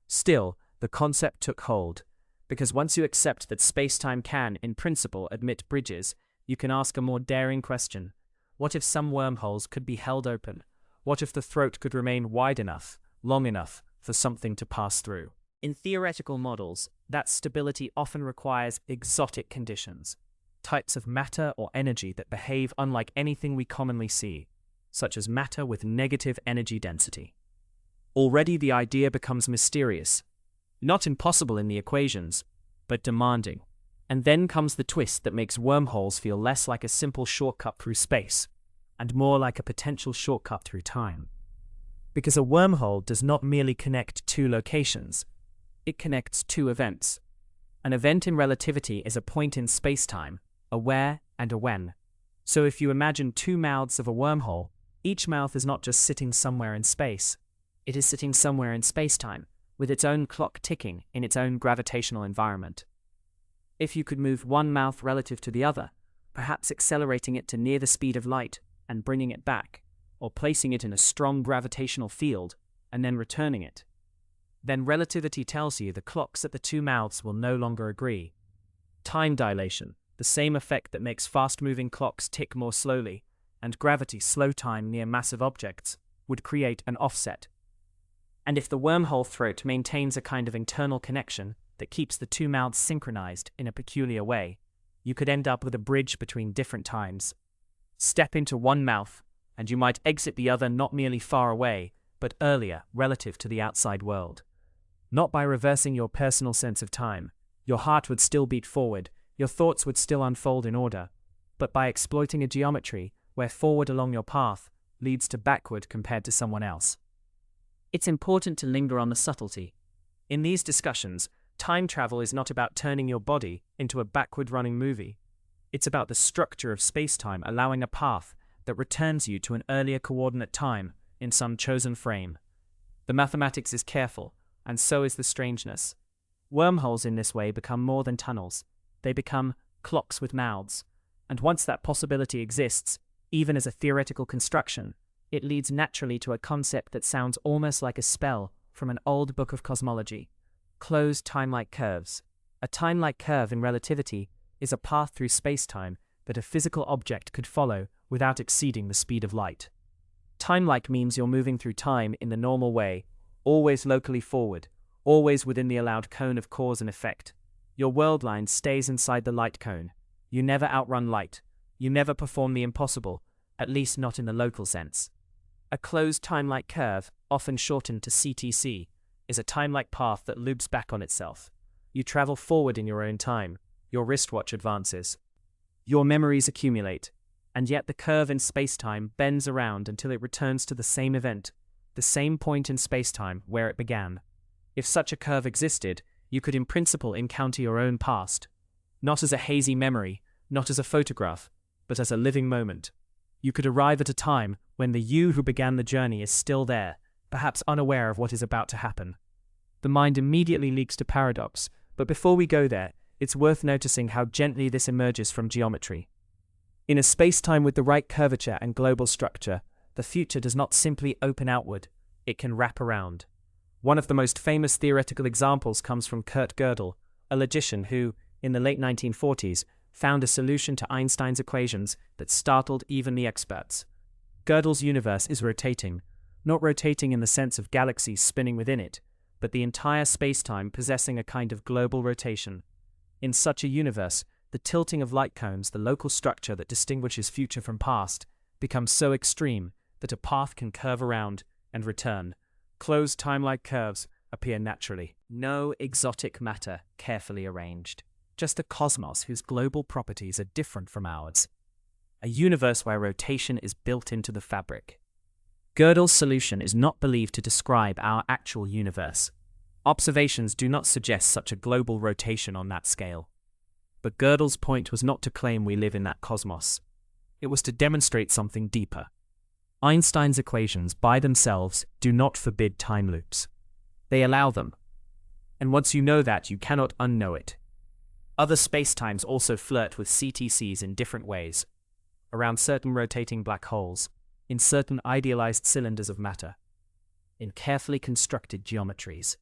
Still, the concept took hold, because once you accept that space-time can, in principle, admit bridges, you can ask a more daring question. What if some wormholes could be held open? What if the throat could remain wide enough, long enough, for something to pass through? In theoretical models, that stability often requires exotic conditions, types of matter or energy that behave unlike anything we commonly see, such as matter with negative energy density. Already the idea becomes mysterious, not impossible in the equations, but demanding. And then comes the twist that makes wormholes feel less like a simple shortcut through space, and more like a potential shortcut through time. Because a wormhole does not merely connect two locations, it connects two events. An event in relativity is a point in space-time, a where and a when. So if you imagine two mouths of a wormhole, each mouth is not just sitting somewhere in space. It is sitting somewhere in space-time, with its own clock ticking in its own gravitational environment. If you could move one mouth relative to the other, perhaps accelerating it to near the speed of light and bringing it back, or placing it in a strong gravitational field, and then returning it. Then relativity tells you the clocks at the two mouths will no longer agree. Time dilation, the same effect that makes fast-moving clocks tick more slowly, and gravity slow time near massive objects, would create an offset. And if the wormhole throat maintains a kind of internal connection that keeps the two mouths synchronized in a peculiar way, you could end up with a bridge between different times. Step into one mouth, and you might exit the other not merely far away, but earlier relative to the outside world. Not by reversing your personal sense of time. Your heart would still beat forward, your thoughts would still unfold in order, but by exploiting a geometry where forward along your path leads to backward compared to someone else. It's important to linger on the subtlety. In these discussions, time travel is not about turning your body into a backward-running movie. It's about the structure of space-time allowing a path that returns you to an earlier coordinate time in some chosen frame. The mathematics is careful, and so is the strangeness. Wormholes in this way become more than tunnels. They become clocks with mouths. And once that possibility exists, even as a theoretical construction, it leads naturally to a concept that sounds almost like a spell from an old book of cosmology. Closed time-like curves. A time-like curve in relativity is a path through space-time that a physical object could follow without exceeding the speed of light. Time-like means you're moving through time in the normal way, always locally forward, always within the allowed cone of cause and effect. Your world line stays inside the light cone. You never outrun light. You never perform the impossible, at least not in the local sense. A closed time-like curve, often shortened to CTC, is a time-like path that loops back on itself. You travel forward in your own time. Your wristwatch advances. Your memories accumulate, and yet the curve in space-time bends around until it returns to the same event, the same point in space-time where it began. If such a curve existed, you could in principle encounter your own past, not as a hazy memory, not as a photograph, but as a living moment. You could arrive at a time when the you who began the journey is still there, perhaps unaware of what is about to happen. The mind immediately leaks to paradox, but before we go there, it's worth noticing how gently this emerges from geometry. In a space-time with the right curvature and global structure, the future does not simply open outward, it can wrap around. One of the most famous theoretical examples comes from Kurt Gödel, a logician who, in the late 1940s, found a solution to Einstein's equations that startled even the experts. Gödel's universe is rotating, not rotating in the sense of galaxies spinning within it, but the entire space-time possessing a kind of global rotation. In such a universe, the tilting of light cones, the local structure that distinguishes future from past, becomes so extreme that a path can curve around and return. Closed time-like curves appear naturally. No exotic matter carefully arranged. Just a cosmos whose global properties are different from ours. A universe where rotation is built into the fabric. Gödel's solution is not believed to describe our actual universe. Observations do not suggest such a global rotation on that scale. But Gödel's point was not to claim we live in that cosmos. It was to demonstrate something deeper. Einstein's equations by themselves do not forbid time loops. They allow them. And once you know that, you cannot unknow it. Other spacetimes also flirt with CTCs in different ways, around certain rotating black holes, in certain idealized cylinders of matter, in carefully constructed geometries.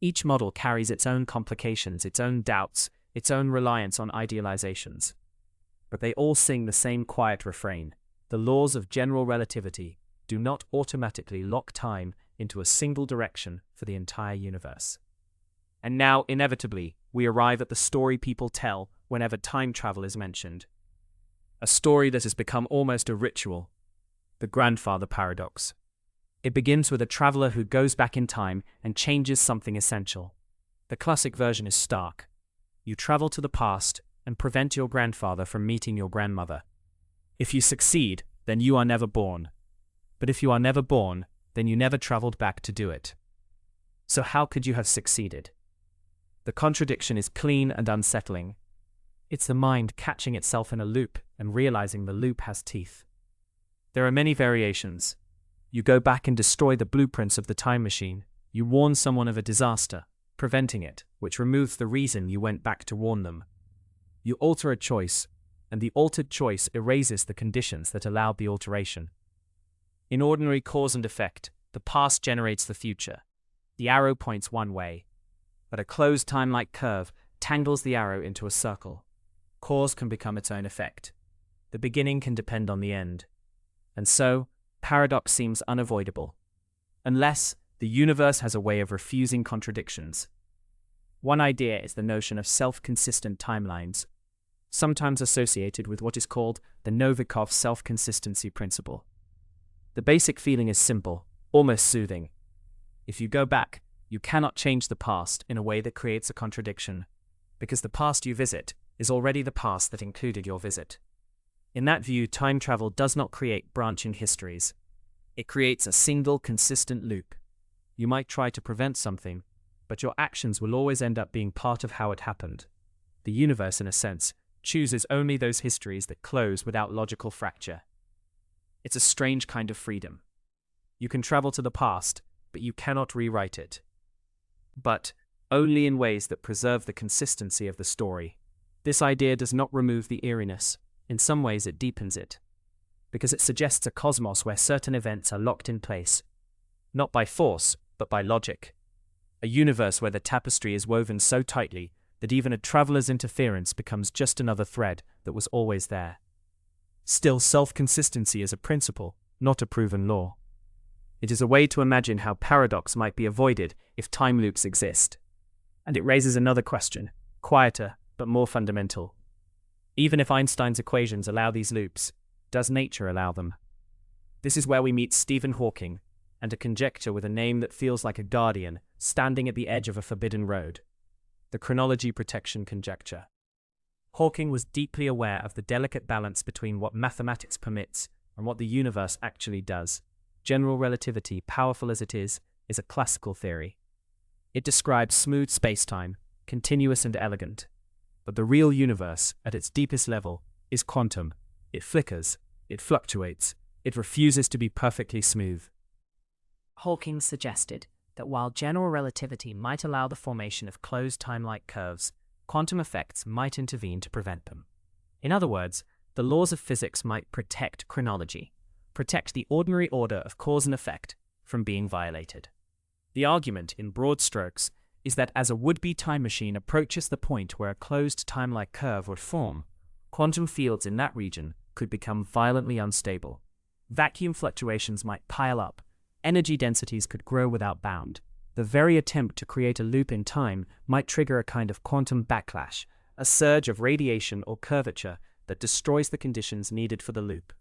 Each model carries its own complications, its own doubts, its own reliance on idealizations. But they all sing the same quiet refrain. The laws of general relativity do not automatically lock time into a single direction for the entire universe. And now, inevitably, we arrive at the story people tell whenever time travel is mentioned. A story that has become almost a ritual. The grandfather paradox. It begins with a traveler who goes back in time and changes something essential. The classic version is stark. You travel to the past and prevent your grandfather from meeting your grandmother. If you succeed, then you are never born. But if you are never born, then you never traveled back to do it. So how could you have succeeded? The contradiction is clean and unsettling. It's the mind catching itself in a loop and realizing the loop has teeth. There are many variations. You go back and destroy the blueprints of the time machine. You warn someone of a disaster, preventing it, which removes the reason you went back to warn them. You alter a choice, and the altered choice erases the conditions that allowed the alteration. In ordinary cause and effect, the past generates the future. The arrow points one way, but a closed time-like curve tangles the arrow into a circle. Cause can become its own effect. The beginning can depend on the end. And so, paradox seems unavoidable, unless the universe has a way of refusing contradictions. One idea is the notion of self-consistent timelines, sometimes associated with what is called the Novikov self-consistency principle. The basic feeling is simple, almost soothing. If you go back, you cannot change the past in a way that creates a contradiction, because the past you visit is already the past that included your visit. In that view, time travel does not create branching histories. It creates a single, consistent loop. You might try to prevent something, but your actions will always end up being part of how it happened. The universe, in a sense, chooses only those histories that close without logical fracture. It's a strange kind of freedom. You can travel to the past, but you cannot rewrite it. But only in ways that preserve the consistency of the story. This idea does not remove the eeriness. In some ways it deepens it, because it suggests a cosmos where certain events are locked in place, not by force, but by logic. A universe where the tapestry is woven so tightly that even a traveler's interference becomes just another thread that was always there. Still, self-consistency is a principle, not a proven law. It is a way to imagine how paradox might be avoided if time loops exist. And it raises another question, quieter but more fundamental. Even if Einstein's equations allow these loops, does nature allow them? This is where we meet Stephen Hawking, and a conjecture with a name that feels like a guardian standing at the edge of a forbidden road. The chronology protection conjecture. Hawking was deeply aware of the delicate balance between what mathematics permits and what the universe actually does. General relativity, powerful as it is a classical theory. It describes smooth spacetime, continuous and elegant. But the real universe, at its deepest level, is quantum. It flickers, it fluctuates, it refuses to be perfectly smooth. Hawking suggested that while general relativity might allow the formation of closed time-like curves, quantum effects might intervene to prevent them. In other words, the laws of physics might protect chronology, protect the ordinary order of cause and effect from being violated. The argument, in broad strokes, is that as a would-be time machine approaches the point where a closed time-like curve would form, quantum fields in that region could become violently unstable. Vacuum fluctuations might pile up, energy densities could grow without bound. The very attempt to create a loop in time might trigger a kind of quantum backlash, a surge of radiation or curvature that destroys the conditions needed for the loop.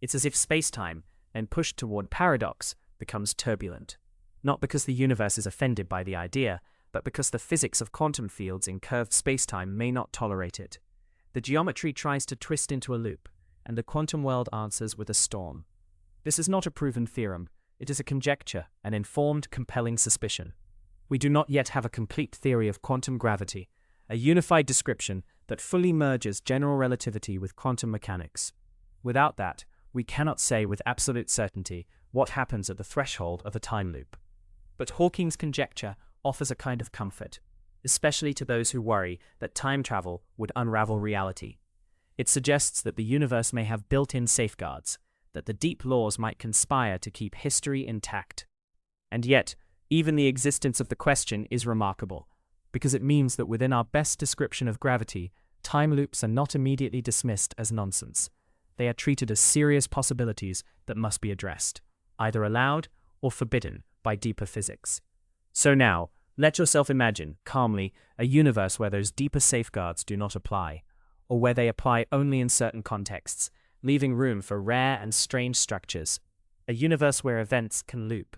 It's as if space-time, when pushed toward paradox, becomes turbulent. Not because the universe is offended by the idea, but because the physics of quantum fields in curved spacetime may not tolerate it. The geometry tries to twist into a loop, and the quantum world answers with a storm. This is not a proven theorem, it is a conjecture, an informed, compelling suspicion. We do not yet have a complete theory of quantum gravity, a unified description that fully merges general relativity with quantum mechanics. Without that, we cannot say with absolute certainty what happens at the threshold of a time loop. But Hawking's conjecture offers a kind of comfort, especially to those who worry that time travel would unravel reality. It suggests that the universe may have built-in safeguards, that the deep laws might conspire to keep history intact. And yet, even the existence of the question is remarkable, because it means that within our best description of gravity, time loops are not immediately dismissed as nonsense. They are treated as serious possibilities that must be addressed, either allowed or forbidden by deeper physics. So now, let yourself imagine, calmly, a universe where those deeper safeguards do not apply, or where they apply only in certain contexts, leaving room for rare and strange structures. A universe where events can loop.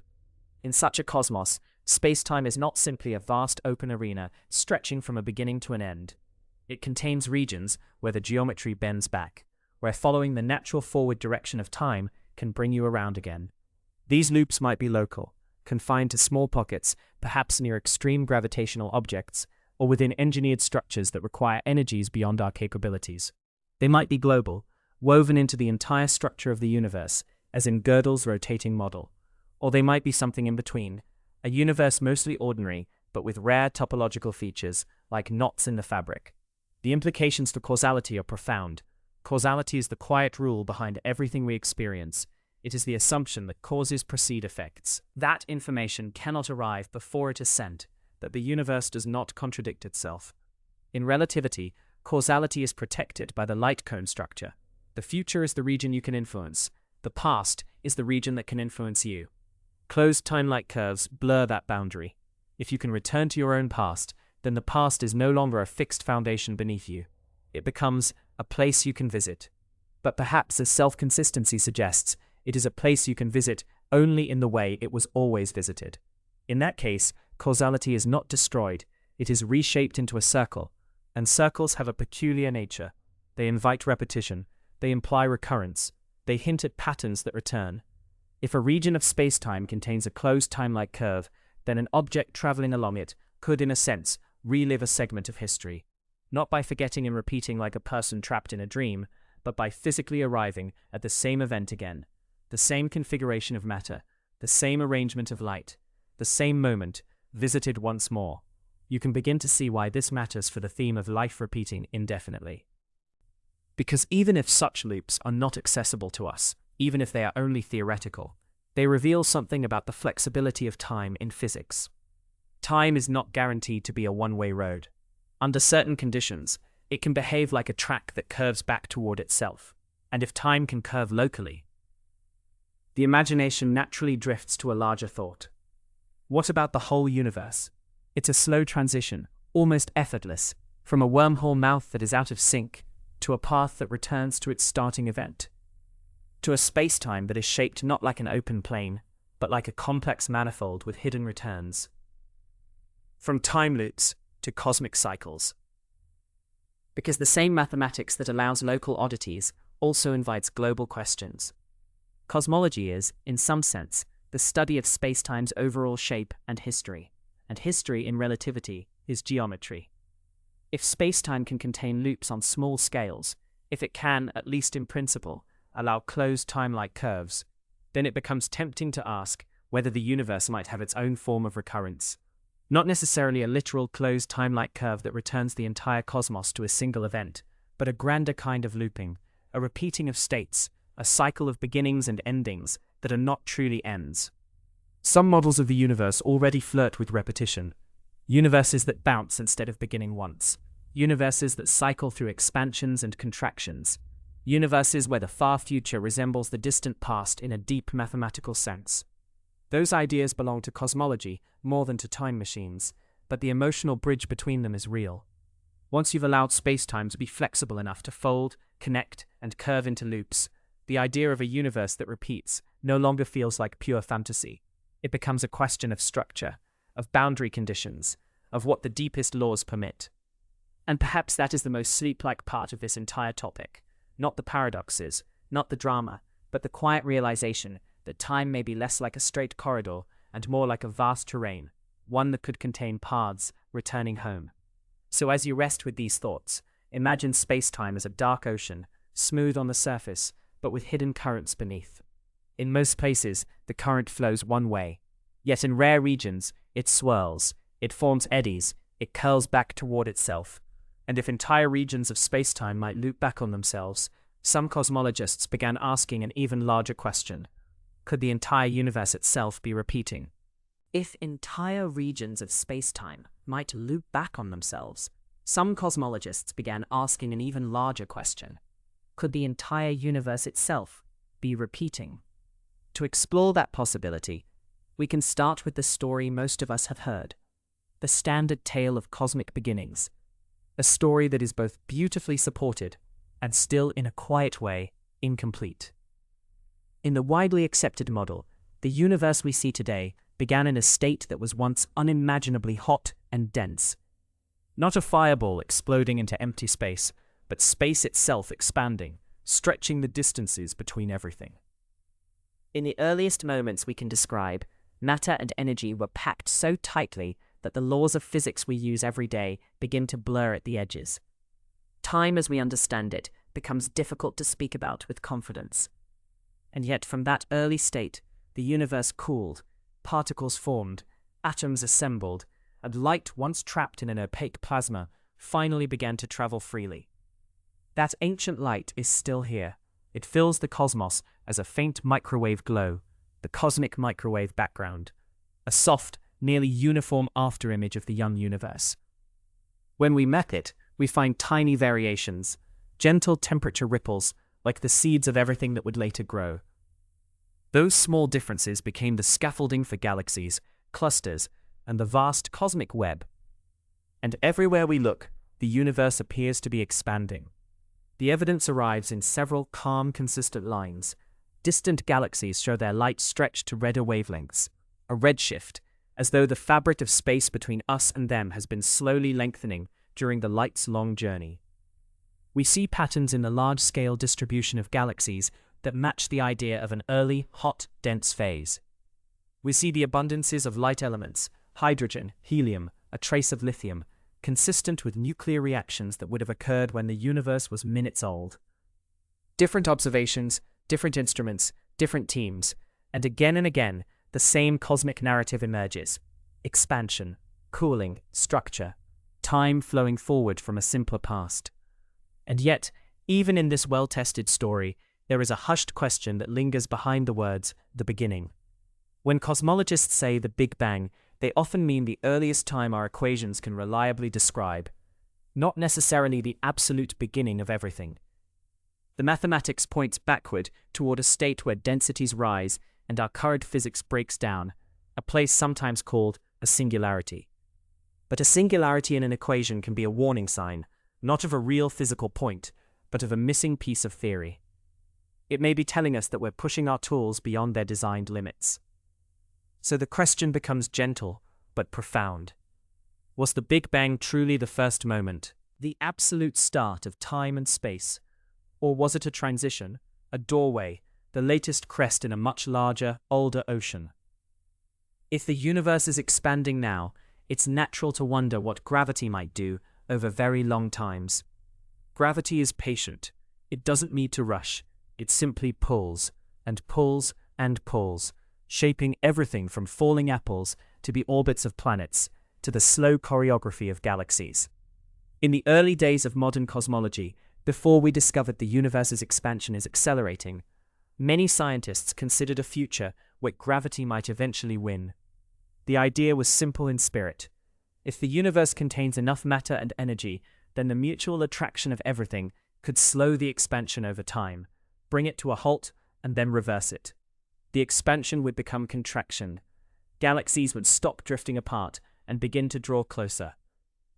In such a cosmos, space-time is not simply a vast open arena stretching from a beginning to an end. It contains regions where the geometry bends back, where following the natural forward direction of time can bring you around again. These loops might be local, confined to small pockets, perhaps near extreme gravitational objects, or within engineered structures that require energies beyond our capabilities. They might be global, woven into the entire structure of the universe, as in Gödel's rotating model. Or they might be something in between, a universe mostly ordinary, but with rare topological features, like knots in the fabric. The implications for causality are profound. Causality is the quiet rule behind everything we experience. It is the assumption that causes precede effects. That information cannot arrive before it is sent, that the universe does not contradict itself. In relativity, causality is protected by the light cone structure. The future is the region you can influence. The past is the region that can influence you. Closed time-like curves blur that boundary. If you can return to your own past, then the past is no longer a fixed foundation beneath you. It becomes a place you can visit. But perhaps, as self-consistency suggests, it is a place you can visit only in the way it was always visited. In that case, causality is not destroyed, it is reshaped into a circle, and circles have a peculiar nature. They invite repetition, they imply recurrence, they hint at patterns that return. If a region of space-time contains a closed time-like curve, then an object traveling along it could, in a sense, relive a segment of history. Not by forgetting and repeating like a person trapped in a dream, but by physically arriving at the same event again, the same configuration of matter, the same arrangement of light, the same moment, visited once more. You can begin to see why this matters for the theme of life repeating indefinitely. Because even if such loops are not accessible to us, even if they are only theoretical, they reveal something about the flexibility of time in physics. Time is not guaranteed to be a one-way road. Under certain conditions, it can behave like a track that curves back toward itself. And if time can curve locally, the imagination naturally drifts to a larger thought. What about the whole universe? It's a slow transition, almost effortless, from a wormhole mouth that is out of sync to a path that returns to its starting event, to a space-time that is shaped not like an open plane, but like a complex manifold with hidden returns. From time loops to cosmic cycles. Because the same mathematics that allows local oddities also invites global questions. Cosmology is, in some sense, the study of spacetime's overall shape and history in relativity is geometry. If spacetime can contain loops on small scales, if it can, at least in principle, allow closed time-like curves, then it becomes tempting to ask whether the universe might have its own form of recurrence. Not necessarily a literal closed time-like curve that returns the entire cosmos to a single event, but a grander kind of looping, a repeating of states, a cycle of beginnings and endings that are not truly ends. Some models of the universe already flirt with repetition. Universes that bounce instead of beginning once. Universes that cycle through expansions and contractions. Universes where the far future resembles the distant past in a deep mathematical sense. Those ideas belong to cosmology more than to time machines, but the emotional bridge between them is real. Once you've allowed spacetime to be flexible enough to fold, connect, and curve into loops, the idea of a universe that repeats no longer feels like pure fantasy. It becomes a question of structure, of boundary conditions, of what the deepest laws permit. And perhaps that is the most sleep-like part of this entire topic. Not the paradoxes, not the drama, but the quiet realization that time may be less like a straight corridor and more like a vast terrain, one that could contain paths returning home. So as you rest with these thoughts, imagine space-time as a dark ocean, smooth on the surface, but with hidden currents beneath. In most places, the current flows one way. Yet in rare regions, it swirls, it forms eddies, it curls back toward itself. And if entire regions of spacetime might loop back on themselves, some cosmologists began asking an even larger question. Could the entire universe itself be repeating? If entire regions of spacetime might loop back on themselves, some cosmologists began asking an even larger question. Could the entire universe itself be repeating? To explore that possibility, we can start with the story most of us have heard, the standard tale of cosmic beginnings, a story that is both beautifully supported and still, in a quiet way, incomplete. In the widely accepted model, the universe we see today began in a state that was once unimaginably hot and dense. Not a fireball exploding into empty space, but space itself expanding, stretching the distances between everything. In the earliest moments we can describe, matter and energy were packed so tightly that the laws of physics we use every day begin to blur at the edges. Time as we understand it becomes difficult to speak about with confidence. And yet from that early state, the universe cooled, particles formed, atoms assembled, and light once trapped in an opaque plasma finally began to travel freely. That ancient light is still here. It fills the cosmos as a faint microwave glow, the cosmic microwave background, a soft, nearly uniform afterimage of the young universe. When we map it, we find tiny variations, gentle temperature ripples, like the seeds of everything that would later grow. Those small differences became the scaffolding for galaxies, clusters, and the vast cosmic web. And everywhere we look, the universe appears to be expanding. The evidence arrives in several calm, consistent lines. Distant galaxies show their light stretched to redder wavelengths, a redshift, as though the fabric of space between us and them has been slowly lengthening during the light's long journey. We see patterns in the large-scale distribution of galaxies that match the idea of an early, hot, dense phase. We see the abundances of light elements, hydrogen, helium, a trace of lithium, consistent with nuclear reactions that would have occurred when the universe was minutes old. Different observations, different instruments, different teams, and again, the same cosmic narrative emerges. Expansion, cooling, structure, time flowing forward from a simpler past. And yet, even in this well-tested story, there is a hushed question that lingers behind the words, the beginning. When cosmologists say the Big Bang, they often mean the earliest time our equations can reliably describe, not necessarily the absolute beginning of everything. The mathematics points backward toward a state where densities rise and our current physics breaks down, a place sometimes called a singularity. But a singularity in an equation can be a warning sign, not of a real physical point, but of a missing piece of theory. It may be telling us that we're pushing our tools beyond their designed limits. So the question becomes gentle, but profound. Was the Big Bang truly the first moment, the absolute start of time and space? Or was it a transition, a doorway, the latest crest in a much larger, older ocean? If the universe is expanding now, it's natural to wonder what gravity might do over very long times. Gravity is patient. It doesn't need to rush. It simply pulls, and pulls, and pulls, shaping everything from falling apples to the orbits of planets, to the slow choreography of galaxies. In the early days of modern cosmology, before we discovered the universe's expansion is accelerating, many scientists considered a future where gravity might eventually win. The idea was simple in spirit. If the universe contains enough matter and energy, then the mutual attraction of everything could slow the expansion over time, bring it to a halt, and then reverse it. The expansion would become contraction. Galaxies would stop drifting apart and begin to draw closer.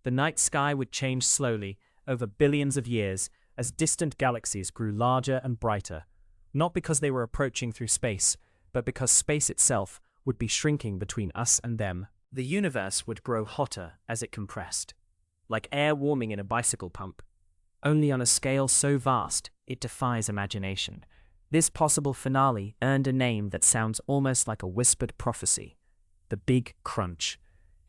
The night sky would change slowly over billions of years as distant galaxies grew larger and brighter, not because they were approaching through space, but because space itself would be shrinking between us and them. The universe would grow hotter as it compressed, like air warming in a bicycle pump, only on a scale so vast it defies imagination. This possible finale earned a name that sounds almost like a whispered prophecy: the Big Crunch.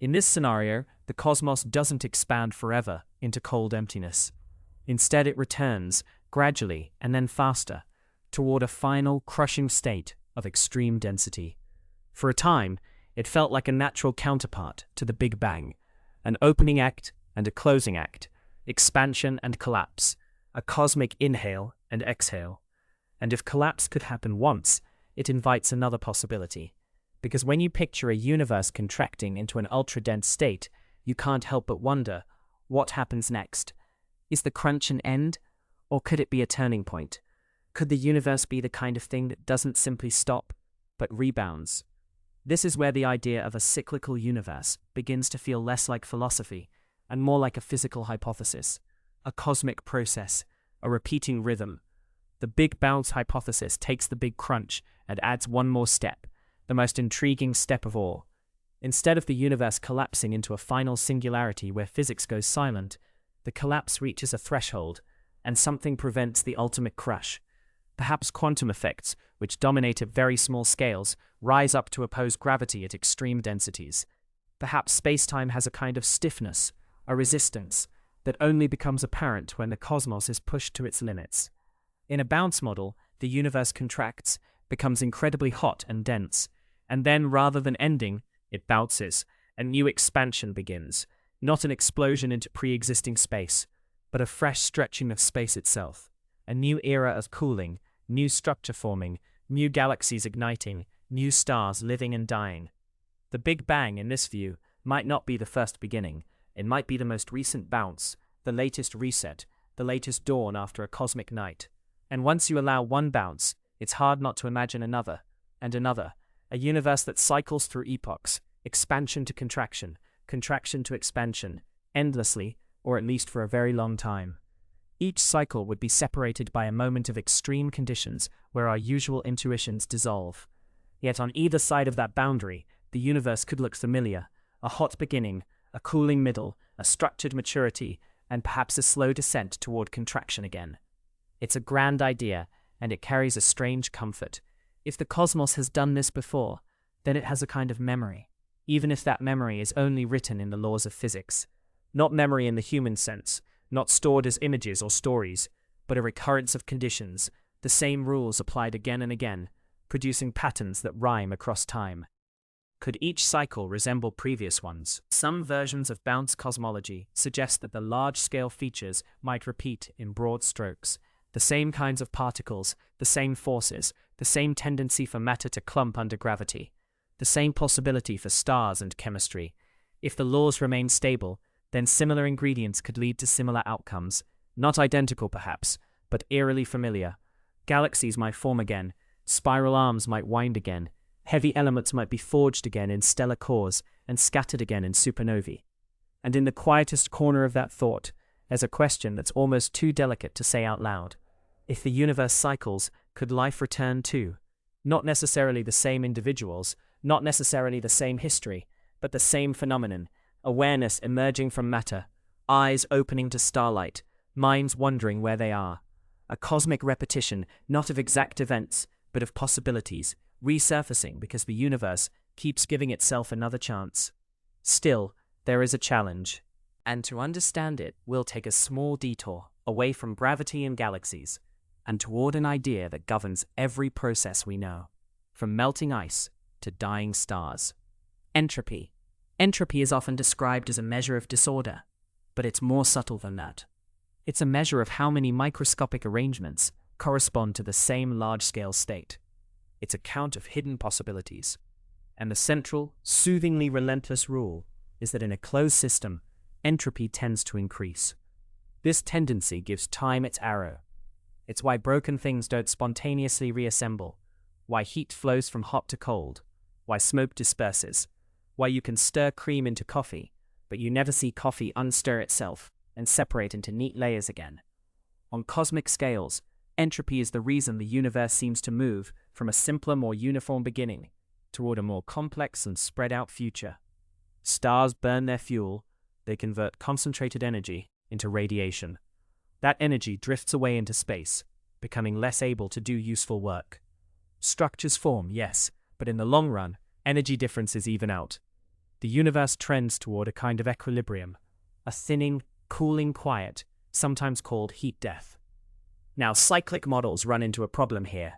In this scenario, the cosmos doesn't expand forever into cold emptiness. Instead, it returns, gradually and then faster, toward a final, crushing state of extreme density. For a time, it felt like a natural counterpart to the Big Bang, an opening act and a closing act, expansion and collapse, a cosmic inhale and exhale. And if collapse could happen once, it invites another possibility. Because when you picture a universe contracting into an ultra-dense state, you can't help but wonder, what happens next? Is the crunch an end? Or could it be a turning point? Could the universe be the kind of thing that doesn't simply stop, but rebounds? This is where the idea of a cyclical universe begins to feel less like philosophy and more like a physical hypothesis, a cosmic process, a repeating rhythm. The Big Bounce hypothesis takes the Big Crunch and adds one more step, the most intriguing step of all. Instead of the universe collapsing into a final singularity where physics goes silent, the collapse reaches a threshold, and something prevents the ultimate crush. Perhaps quantum effects, which dominate at very small scales, rise up to oppose gravity at extreme densities. Perhaps space-time has a kind of stiffness, a resistance, that only becomes apparent when the cosmos is pushed to its limits. In a bounce model, the universe contracts, becomes incredibly hot and dense, and then, rather than ending, it bounces. A new expansion begins, not an explosion into pre-existing space, but a fresh stretching of space itself, a new era of cooling, new structure forming, new galaxies igniting, new stars living and dying. The Big Bang, in this view, might not be the first beginning. It might be the most recent bounce, the latest reset, the latest dawn after a cosmic night. And once you allow one bounce, it's hard not to imagine another, and another, a universe that cycles through epochs, expansion to contraction, contraction to expansion, endlessly, or at least for a very long time. Each cycle would be separated by a moment of extreme conditions where our usual intuitions dissolve. Yet on either side of that boundary, the universe could look familiar, a hot beginning, a cooling middle, a structured maturity, and perhaps a slow descent toward contraction again. It's a grand idea, and it carries a strange comfort. If the cosmos has done this before, then it has a kind of memory, even if that memory is only written in the laws of physics. Not memory in the human sense, not stored as images or stories, but a recurrence of conditions, the same rules applied again and again, producing patterns that rhyme across time. Could each cycle resemble previous ones? Some versions of bounce cosmology suggest that the large-scale features might repeat in broad strokes. The same kinds of particles, the same forces, the same tendency for matter to clump under gravity, the same possibility for stars and chemistry. If the laws remain stable, then similar ingredients could lead to similar outcomes, not identical perhaps, but eerily familiar. Galaxies might form again, spiral arms might wind again, heavy elements might be forged again in stellar cores and scattered again in supernovae. And in the quietest corner of that thought, there's a question that's almost too delicate to say out loud. If the universe cycles, could life return too? Not necessarily the same individuals, not necessarily the same history, but the same phenomenon, awareness emerging from matter, eyes opening to starlight, minds wondering where they are. A cosmic repetition, not of exact events, but of possibilities, resurfacing because the universe keeps giving itself another chance. Still, there is a challenge, and to understand it, we'll take a small detour away from gravity and galaxies, and toward an idea that governs every process we know, from melting ice to dying stars. Entropy. Entropy is often described as a measure of disorder, but it's more subtle than that. It's a measure of how many microscopic arrangements correspond to the same large-scale state. It's a count of hidden possibilities. And the central, soothingly relentless rule is that in a closed system, entropy tends to increase. This tendency gives time its arrow. It's why broken things don't spontaneously reassemble, why heat flows from hot to cold, why smoke disperses, why you can stir cream into coffee, but you never see coffee unstir itself and separate into neat layers again. On cosmic scales, entropy is the reason the universe seems to move from a simpler, more uniform beginning toward a more complex and spread out future. Stars burn their fuel, they convert concentrated energy into radiation. That energy drifts away into space, becoming less able to do useful work. Structures form, yes, but in the long run, energy differences even out. The universe trends toward a kind of equilibrium, a thinning, cooling quiet, sometimes called heat death. Now, cyclic models run into a problem here.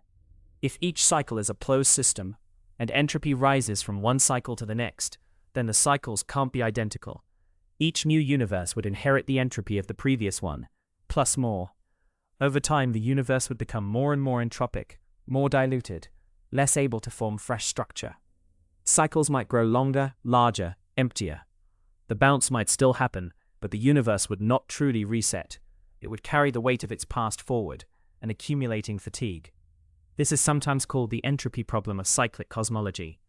If each cycle is a closed system, and entropy rises from one cycle to the next, then the cycles can't be identical. Each new universe would inherit the entropy of the previous one, plus more. Over time, the universe would become more and more entropic, more diluted, less able to form fresh structure. Cycles might grow longer, larger, emptier. The bounce might still happen, but the universe would not truly reset. It would carry the weight of its past forward, an accumulating fatigue. This is sometimes called the entropy problem of cyclic cosmology.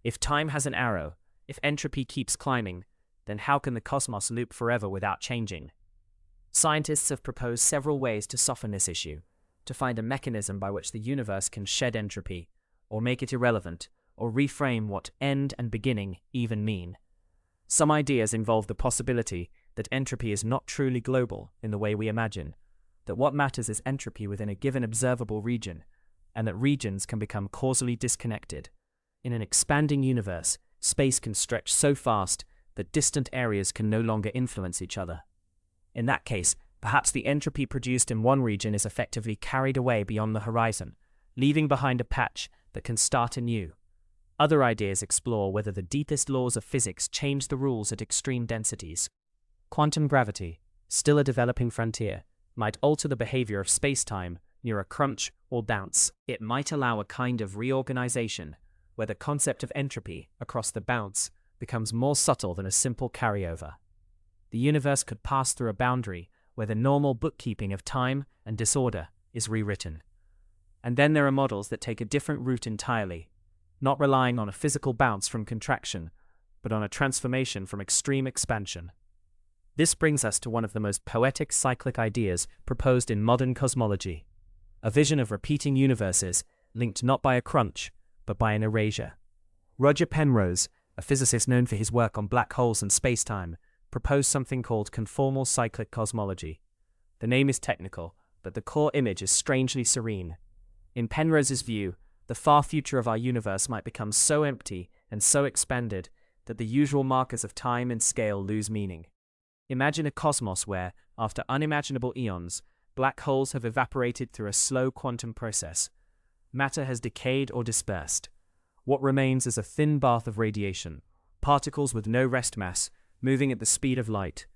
If time has an arrow, if entropy keeps climbing, then how can the cosmos loop forever without changing? Scientists have proposed several ways to soften this issue, to find a mechanism by which the universe can shed entropy, or make it irrelevant, or reframe what end and beginning even mean. Some ideas involve the possibility that entropy is not truly global in the way we imagine, that what matters is entropy within a given observable region, and that regions can become causally disconnected. In an expanding universe, space can stretch so fast that distant areas can no longer influence each other. In that case, perhaps the entropy produced in one region is effectively carried away beyond the horizon, leaving behind a patch that can start anew. Other ideas explore whether the deepest laws of physics change the rules at extreme densities. Quantum gravity, still a developing frontier, might alter the behavior of space-time near a crunch or bounce. It might allow a kind of reorganization where the concept of entropy across the bounce becomes more subtle than a simple carryover. The universe could pass through a boundary where the normal bookkeeping of time and disorder is rewritten. And then there are models that take a different route entirely, not relying on a physical bounce from contraction, but on a transformation from extreme expansion. This brings us to one of the most poetic cyclic ideas proposed in modern cosmology, a vision of repeating universes linked not by a crunch, but by an erasure. Roger Penrose, a physicist known for his work on black holes and spacetime, proposed something called conformal cyclic cosmology. The name is technical, but the core image is strangely serene. In Penrose's view, the far future of our universe might become so empty and so expanded that the usual markers of time and scale lose meaning. Imagine a cosmos where, after unimaginable eons, black holes have evaporated through a slow quantum process. Matter has decayed or dispersed. What remains is a thin bath of radiation, particles with no rest mass, moving at the speed of light.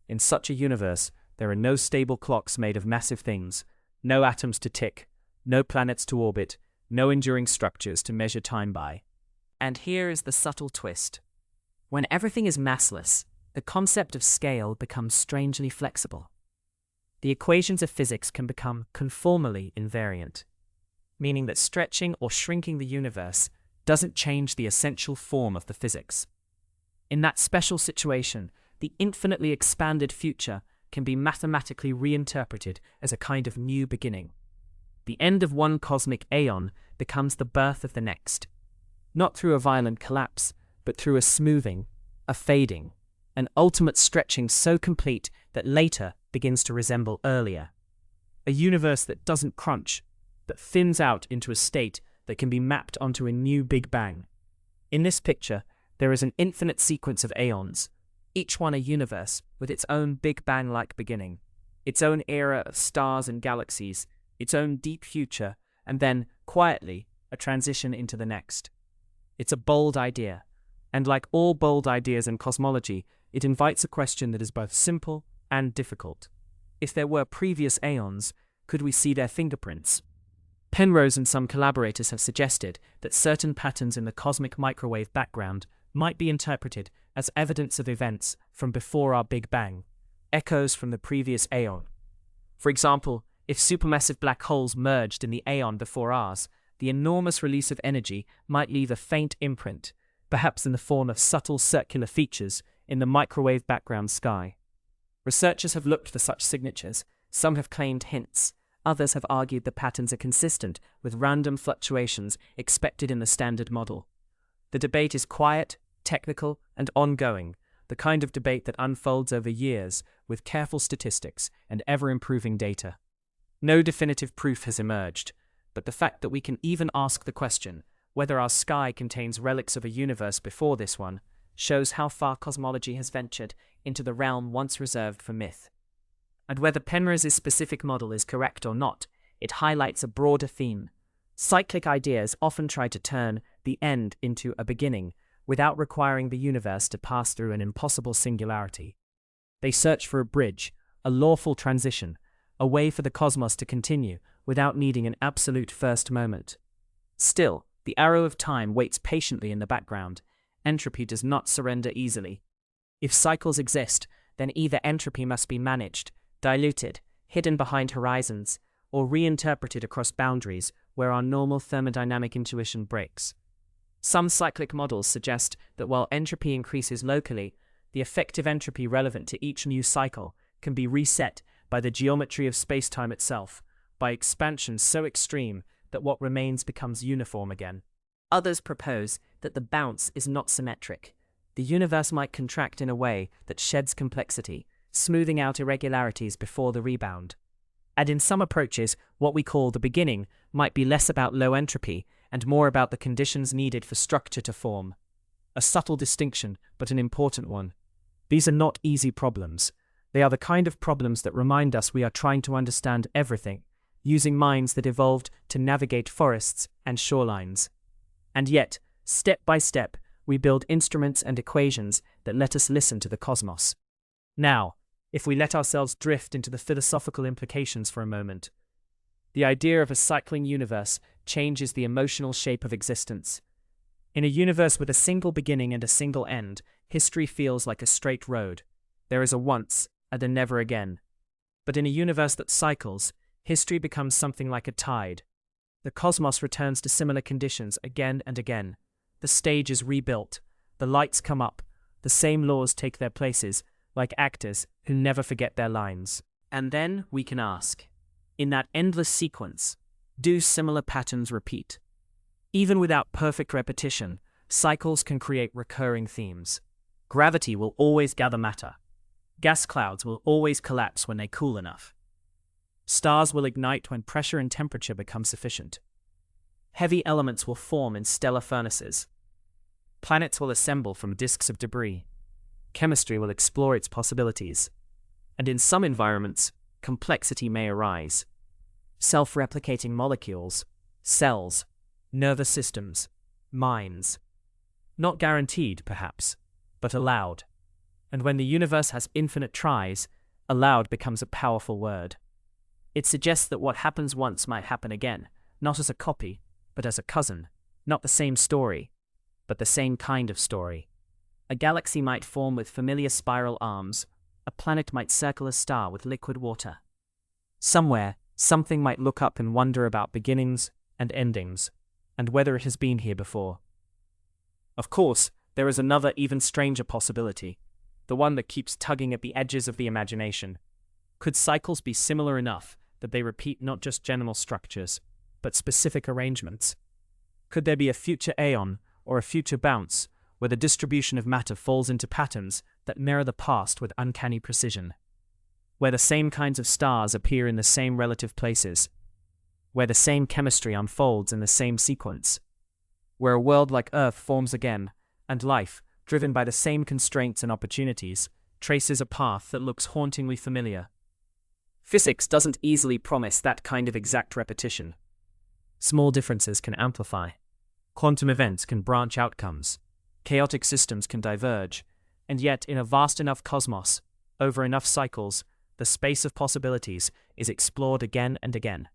In such a universe, there are no stable clocks made of massive things, no atoms to tick, no planets to orbit, no enduring structures to measure time by. And here is the subtle twist. When everything is massless, the concept of scale becomes strangely flexible. The equations of physics can become conformally invariant, meaning that stretching or shrinking the universe doesn't change the essential form of the physics. In that special situation, the infinitely expanded future can be mathematically reinterpreted as a kind of new beginning. The end of one cosmic aeon becomes the birth of the next, not through a violent collapse, but through a smoothing, a fading, an ultimate stretching so complete that later begins to resemble earlier. A universe that doesn't crunch, but thins out into a state that can be mapped onto a new Big Bang. In this picture, there is an infinite sequence of aeons, each one a universe with its own Big Bang-like beginning, its own era of stars and galaxies, its own deep future, and then, quietly, a transition into the next. It's a bold idea, and like all bold ideas in cosmology, it invites a question that is both simple and difficult. If there were previous aeons, could we see their fingerprints? Penrose and some collaborators have suggested that certain patterns in the cosmic microwave background might be interpreted as evidence of events from before our Big Bang, echoes from the previous aeon. For example, if supermassive black holes merged in the aeon before ours, the enormous release of energy might leave a faint imprint, perhaps in the form of subtle circular features in the microwave background sky. Researchers have looked for such signatures. Some have claimed hints. Others have argued the patterns are consistent with random fluctuations expected in the standard model. The debate is quiet, technical, and ongoing, the kind of debate that unfolds over years with careful statistics and ever-improving data. No definitive proof has emerged, but the fact that we can even ask the question whether our sky contains relics of a universe before this one shows how far cosmology has ventured into the realm once reserved for myth. And whether Penrose's specific model is correct or not, it highlights a broader theme. Cyclic ideas often try to turn the end into a beginning without requiring the universe to pass through an impossible singularity. They search for a bridge, a lawful transition, a way for the cosmos to continue without needing an absolute first moment. Still, the arrow of time waits patiently in the background. Entropy does not surrender easily. If cycles exist, then either entropy must be managed, diluted, hidden behind horizons, or reinterpreted across boundaries where our normal thermodynamic intuition breaks. Some cyclic models suggest that while entropy increases locally, the effective entropy relevant to each new cycle can be reset by the geometry of spacetime itself, by expansion so extreme that what remains becomes uniform again. Others propose that the bounce is not symmetric. The universe might contract in a way that sheds complexity, smoothing out irregularities before the rebound. And in some approaches, what we call the beginning might be less about low entropy and more about the conditions needed for structure to form. A subtle distinction, but an important one. These are not easy problems. They are the kind of problems that remind us we are trying to understand everything, using minds that evolved to navigate forests and shorelines. And yet, step by step, we build instruments and equations that let us listen to the cosmos. Now, if we let ourselves drift into the philosophical implications for a moment, The idea of a cycling universe changes the emotional shape of existence. In a universe with a single beginning and a single end, history feels like a straight road. There is a once and a never again. But in a universe that cycles, history becomes something like a tide. The cosmos returns to similar conditions again and again. The stage is rebuilt. The lights come up. The same laws take their places, like actors who never forget their lines. And then we can ask, in that endless sequence, do similar patterns repeat? Even without perfect repetition, cycles can create recurring themes. Gravity will always gather matter. Gas clouds will always collapse when they cool enough. Stars will ignite when pressure and temperature become sufficient. Heavy elements will form in stellar furnaces. Planets will assemble from disks of debris. Chemistry will explore its possibilities. And in some environments, complexity may arise. Self-replicating molecules, cells, nervous systems, minds. Not guaranteed, perhaps, but allowed. And when the universe has infinite tries, allowed becomes a powerful word. It suggests that what happens once might happen again, not as a copy, but as a cousin. Not the same story, but the same kind of story. A galaxy might form with familiar spiral arms. A planet might circle a star with liquid water. Somewhere, something might look up and wonder about beginnings and endings, and whether it has been here before. Of course, there is another even stranger possibility, the one that keeps tugging at the edges of the imagination. Could cycles be similar enough that they repeat not just general structures, but specific arrangements? Could there be a future aeon or a future bounce where the distribution of matter falls into patterns that mirror the past with uncanny precision? Where the same kinds of stars appear in the same relative places? Where the same chemistry unfolds in the same sequence? Where a world like Earth forms again, and life, driven by the same constraints and opportunities, traces a path that looks hauntingly familiar. Physics doesn't easily promise that kind of exact repetition. Small differences can amplify. Quantum events can branch outcomes. Chaotic systems can diverge. And yet, in a vast enough cosmos, over enough cycles, the space of possibilities is explored again and again.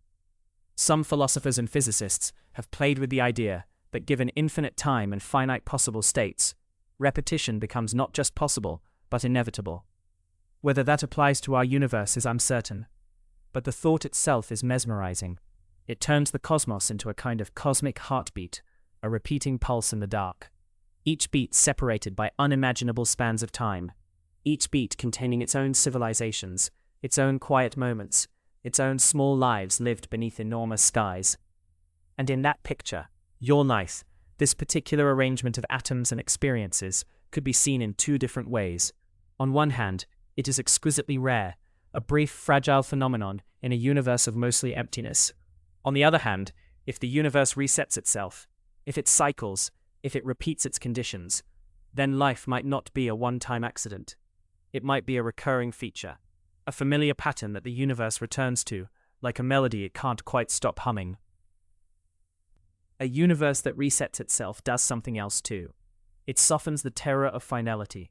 Some philosophers and physicists have played with the idea that given infinite time and finite possible states, repetition becomes not just possible, but inevitable. Whether that applies to our universe is uncertain, but the thought itself is mesmerizing. It turns the cosmos into a kind of cosmic heartbeat, a repeating pulse in the dark. Each beat separated by unimaginable spans of time. Each beat containing its own civilizations, its own quiet moments, its own small lives lived beneath enormous skies. And in that picture, your life, this particular arrangement of atoms and experiences, could be seen in two different ways. On one hand, it is exquisitely rare, a brief, fragile phenomenon in a universe of mostly emptiness. On the other hand, if the universe resets itself, if it cycles, if it repeats its conditions, then life might not be a one-time accident. It might be a recurring feature, a familiar pattern that the universe returns to, like a melody it can't quite stop humming. A universe that resets itself does something else too. It softens the terror of finality.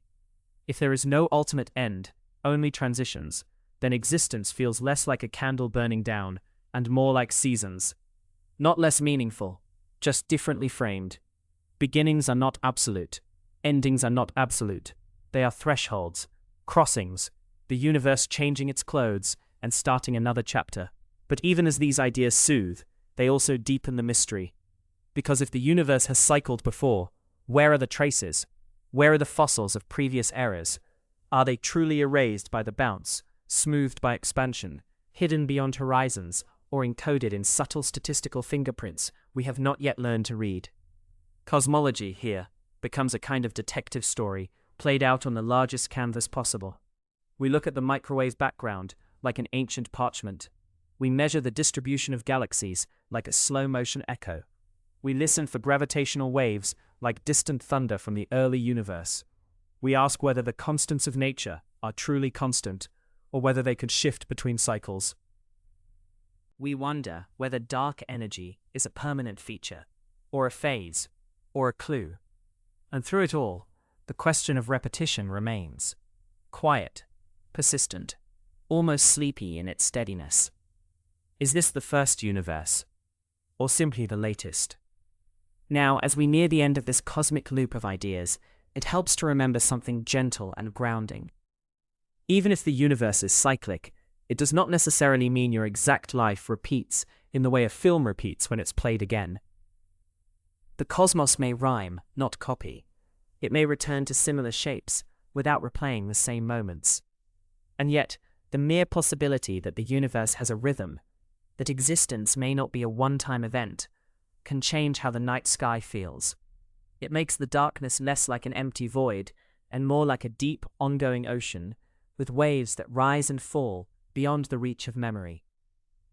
If there is no ultimate end, only transitions, then existence feels less like a candle burning down and more like seasons. Not less meaningful, just differently framed. Beginnings are not absolute. Endings are not absolute. They are thresholds, crossings, the universe changing its clothes and starting another chapter. But even as these ideas soothe, they also deepen the mystery. Because if the universe has cycled before, where are the traces? Where are the fossils of previous eras? Are they truly erased by the bounce, smoothed by expansion, hidden beyond horizons, or encoded in subtle statistical fingerprints we have not yet learned to read? Cosmology, here, becomes a kind of detective story, played out on the largest canvas possible. We look at the microwave background, like an ancient parchment. We measure the distribution of galaxies, like a slow-motion echo. We listen for gravitational waves, like distant thunder from the early universe. We ask whether the constants of nature are truly constant, or whether they could shift between cycles. We wonder whether dark energy is a permanent feature, or a phase, or a clue. And through it all, the question of repetition remains. Quiet, persistent, almost sleepy in its steadiness. Is this the first universe, or simply the latest? Now, as we near the end of this cosmic loop of ideas, it helps to remember something gentle and grounding. Even if the universe is cyclic, it does not necessarily mean your exact life repeats in the way a film repeats when it's played again. The cosmos may rhyme, not copy. It may return to similar shapes without replaying the same moments. And yet, the mere possibility that the universe has a rhythm, that existence may not be a one-time event, can change how the night sky feels. It makes the darkness less like an empty void and more like a deep, ongoing ocean with waves that rise and fall beyond the reach of memory.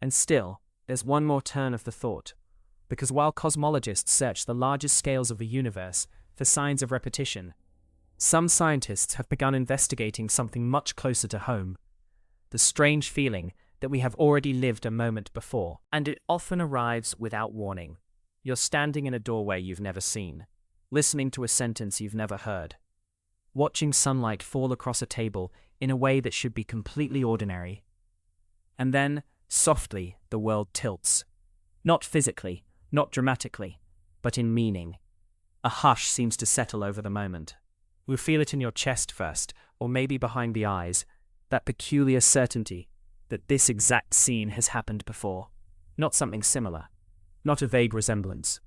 And still, there's one more turn of the thought, because while cosmologists search the largest scales of the universe for signs of repetition, some scientists have begun investigating something much closer to home, the strange feeling that we have already lived a moment before, and it often arrives without warning. You're standing in a doorway you've never seen, listening to a sentence you've never heard, watching sunlight fall across a table in a way that should be completely ordinary. And then, softly, the world tilts. Not physically, not dramatically, but in meaning. A hush seems to settle over the moment. You feel it in your chest first, or maybe behind the eyes, that peculiar certainty that this exact scene has happened before, not something similar. Not a vague resemblance.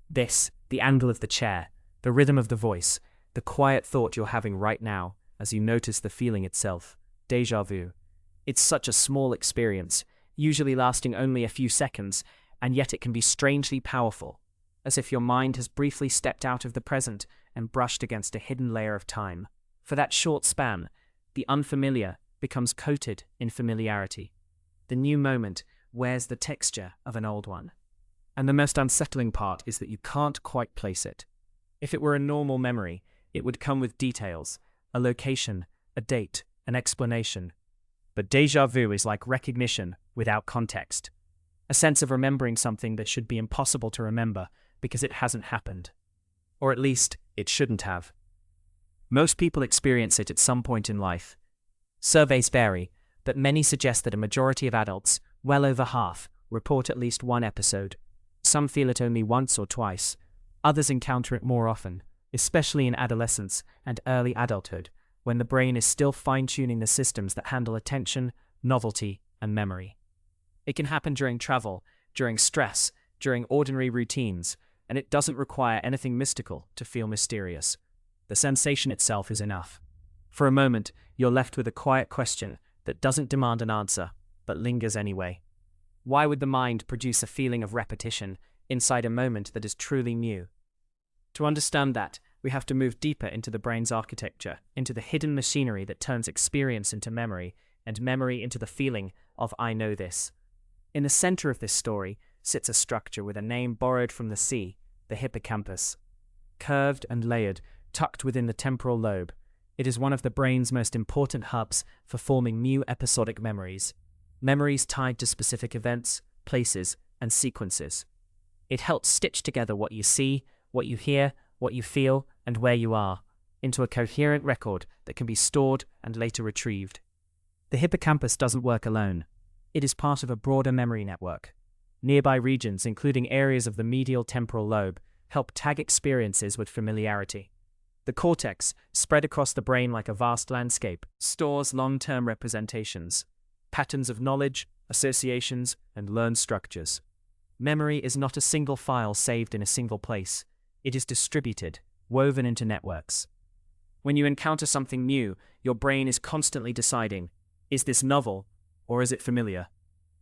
This, the angle of the chair, the rhythm of the voice, the quiet thought you're having right now as you notice the feeling itself, déjà vu. It's such a small experience, usually lasting only a few seconds, and yet it can be strangely powerful, as if your mind has briefly stepped out of the present and brushed against a hidden layer of time. For that short span, the unfamiliar becomes coated in familiarity. The new moment wears the texture of an old one. And the most unsettling part is that you can't quite place it. If it were a normal memory, it would come with details, a location, a date, an explanation. But déjà vu is like recognition without context, a sense of remembering something that should be impossible to remember because it hasn't happened. Or at least, it shouldn't have. Most people experience it at some point in life. Surveys vary, but many suggest that a majority of adults, well over half, report at least one episode. Some feel it only once or twice. Others encounter it more often, especially in adolescence and early adulthood, when the brain is still fine-tuning the systems that handle attention, novelty, and memory. It can happen during travel, during stress, during ordinary routines, and it doesn't require anything mystical to feel mysterious. The sensation itself is enough. For a moment, you're left with a quiet question that doesn't demand an answer, but lingers anyway. Why would the mind produce a feeling of repetition inside a moment that is truly new? To understand that, we have to move deeper into the brain's architecture, into the hidden machinery that turns experience into memory, and memory into the feeling of I know this. In the center of this story sits a structure with a name borrowed from the sea, the hippocampus. Curved and layered, tucked within the temporal lobe, it is one of the brain's most important hubs for forming new episodic memories. Memories tied to specific events, places, and sequences. It helps stitch together what you see, what you hear, what you feel, and where you are, into a coherent record that can be stored and later retrieved. The hippocampus doesn't work alone. It is part of a broader memory network. Nearby regions, including areas of the medial temporal lobe, help tag experiences with familiarity. The cortex, spread across the brain like a vast landscape, stores long-term representations, patterns of knowledge, associations, and learned structures. Memory is not a single file saved in a single place. It is distributed, woven into networks. When you encounter something new, your brain is constantly deciding, is this novel or is it familiar?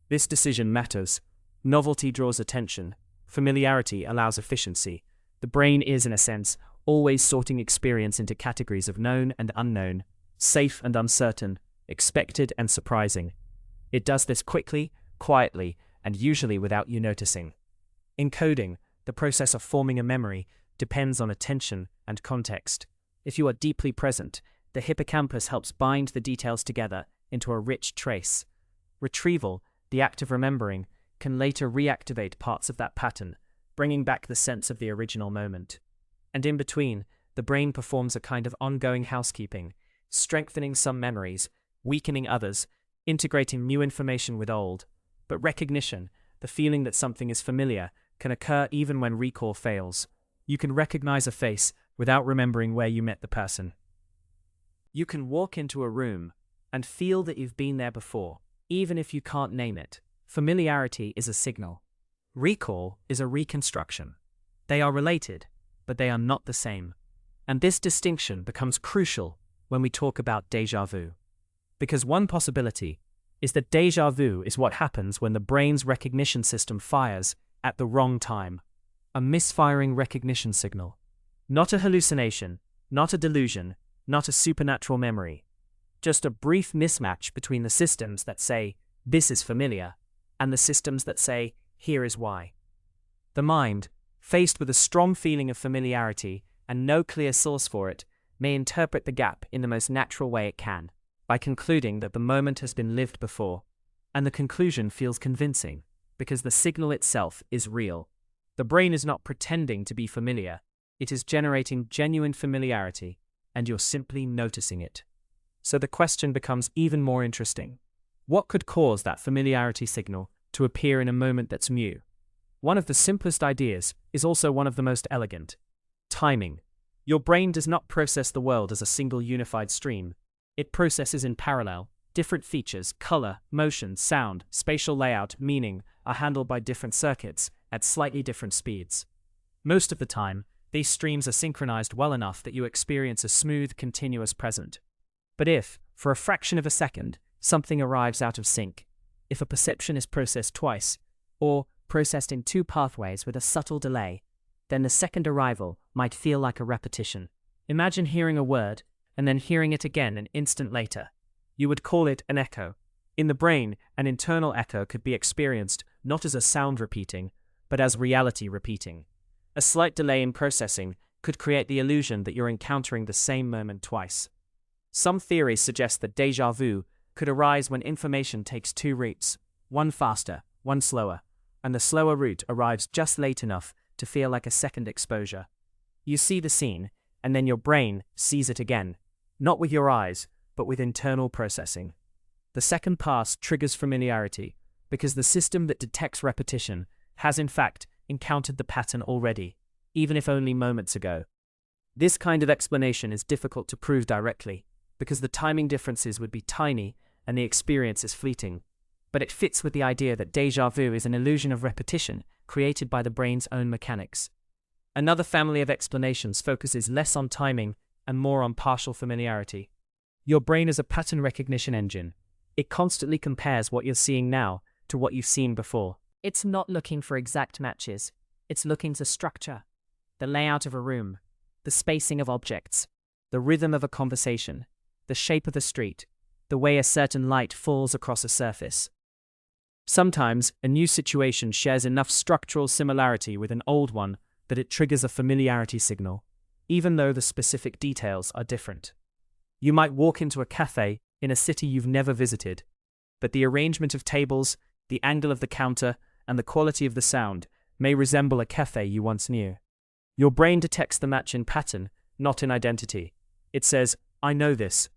This decision matters. Novelty draws attention. Familiarity allows efficiency. The brain is, in a sense, always sorting experience into categories of known and unknown, safe and uncertain, expected and surprising. It does this quickly, quietly, and usually without you noticing. Encoding, the process of forming a memory, depends on attention and context. If you are deeply present, the hippocampus helps bind the details together into a rich trace. Retrieval, the act of remembering, can later reactivate parts of that pattern, bringing back the sense of the original moment. And in between, the brain performs a kind of ongoing housekeeping, strengthening some memories, weakening others, integrating new information with old, But recognition, the feeling that something is familiar, can occur even when recall fails. You can recognize a face without remembering where you met the person. You can walk into a room and feel that you've been there before, even if you can't name it. Familiarity is a signal. Recall is a reconstruction. They are related, but they are not the same. And this distinction becomes crucial when we talk about déjà vu. Because one possibility is that déjà vu is what happens when the brain's recognition system fires at the wrong time. A misfiring recognition signal. Not a hallucination, not a delusion, not a supernatural memory. Just a brief mismatch between the systems that say, "This is familiar," and the systems that say, "Here is why." The mind, faced with a strong feeling of familiarity and no clear source for it, may interpret the gap in the most natural way it can, by concluding that the moment has been lived before. And the conclusion feels convincing, because the signal itself is real. The brain is not pretending to be familiar, it is generating genuine familiarity, and you're simply noticing it. So the question becomes even more interesting. What could cause that familiarity signal to appear in a moment that's new? One of the simplest ideas is also one of the most elegant. Timing. Your brain does not process the world as a single unified stream. It processes in parallel. Different features, color, motion, sound, spatial layout, meaning are handled by different circuits at slightly different speeds. Most of the time, these streams are synchronized well enough that you experience a smooth, continuous present. But if, for a fraction of a second, something arrives out of sync, if a perception is processed twice, or processed in two pathways with a subtle delay, then the second arrival might feel like a repetition. Imagine hearing a word, and then hearing it again an instant later. You would call it an echo. In the brain, an internal echo could be experienced not as a sound repeating, but as reality repeating. A slight delay in processing could create the illusion that you're encountering the same moment twice. Some theories suggest that déjà vu could arise when information takes two routes, one faster, one slower, and the slower route arrives just late enough to feel like a second exposure. You see the scene, and then your brain sees it again, not with your eyes, but with internal processing. The second pass triggers familiarity, because the system that detects repetition has in fact encountered the pattern already, even if only moments ago. This kind of explanation is difficult to prove directly, because the timing differences would be tiny and the experience is fleeting. But it fits with the idea that déjà vu is an illusion of repetition created by the brain's own mechanics. Another family of explanations focuses less on timing and more on partial familiarity. Your brain is a pattern recognition engine. It constantly compares what you're seeing now to what you've seen before. It's not looking for exact matches. It's looking to structure, the layout of a room, the spacing of objects, the rhythm of a conversation, the shape of the street, the way a certain light falls across a surface. Sometimes, a new situation shares enough structural similarity with an old one that it triggers a familiarity signal, even though the specific details are different. You might walk into a cafe in a city you've never visited, but the arrangement of tables, the angle of the counter, and the quality of the sound may resemble a cafe you once knew. Your brain detects the match in pattern, not in identity. It says, "I know this."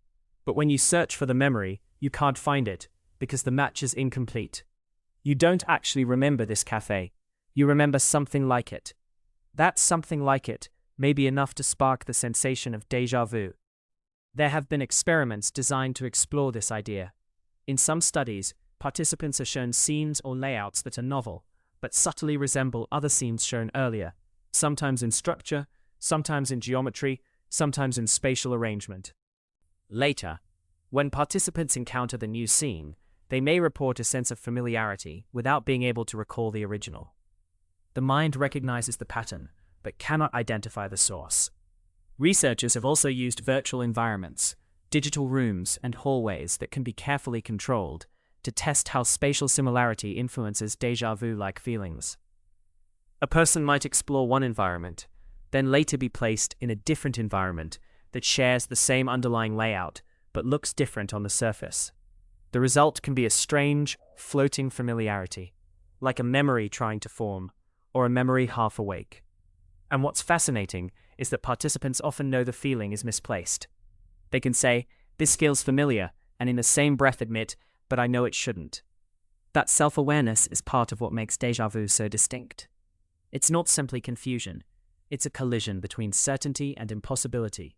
But when you search for the memory, you can't find it, because the match is incomplete. You don't actually remember this cafe. You remember something like it. That something like it may be enough to spark the sensation of déjà vu. There have been experiments designed to explore this idea. In some studies, participants are shown scenes or layouts that are novel, but subtly resemble other scenes shown earlier, sometimes in structure, sometimes in geometry, sometimes in spatial arrangement. Later, when participants encounter the new scene, they may report a sense of familiarity without being able to recall the original. The mind recognizes the pattern, but cannot identify the source. Researchers have also used virtual environments, digital rooms, and hallways that can be carefully controlled to test how spatial similarity influences déjà vu-like feelings. A person might explore one environment, then later be placed in a different environment that shares the same underlying layout but looks different on the surface. The result can be a strange, floating familiarity, like a memory trying to form, or a memory half awake. And what's fascinating is that participants often know the feeling is misplaced. They can say, "This feels familiar," and in the same breath admit, "But I know it shouldn't." That self-awareness is part of what makes déjà vu so distinct. It's not simply confusion, it's a collision between certainty and impossibility,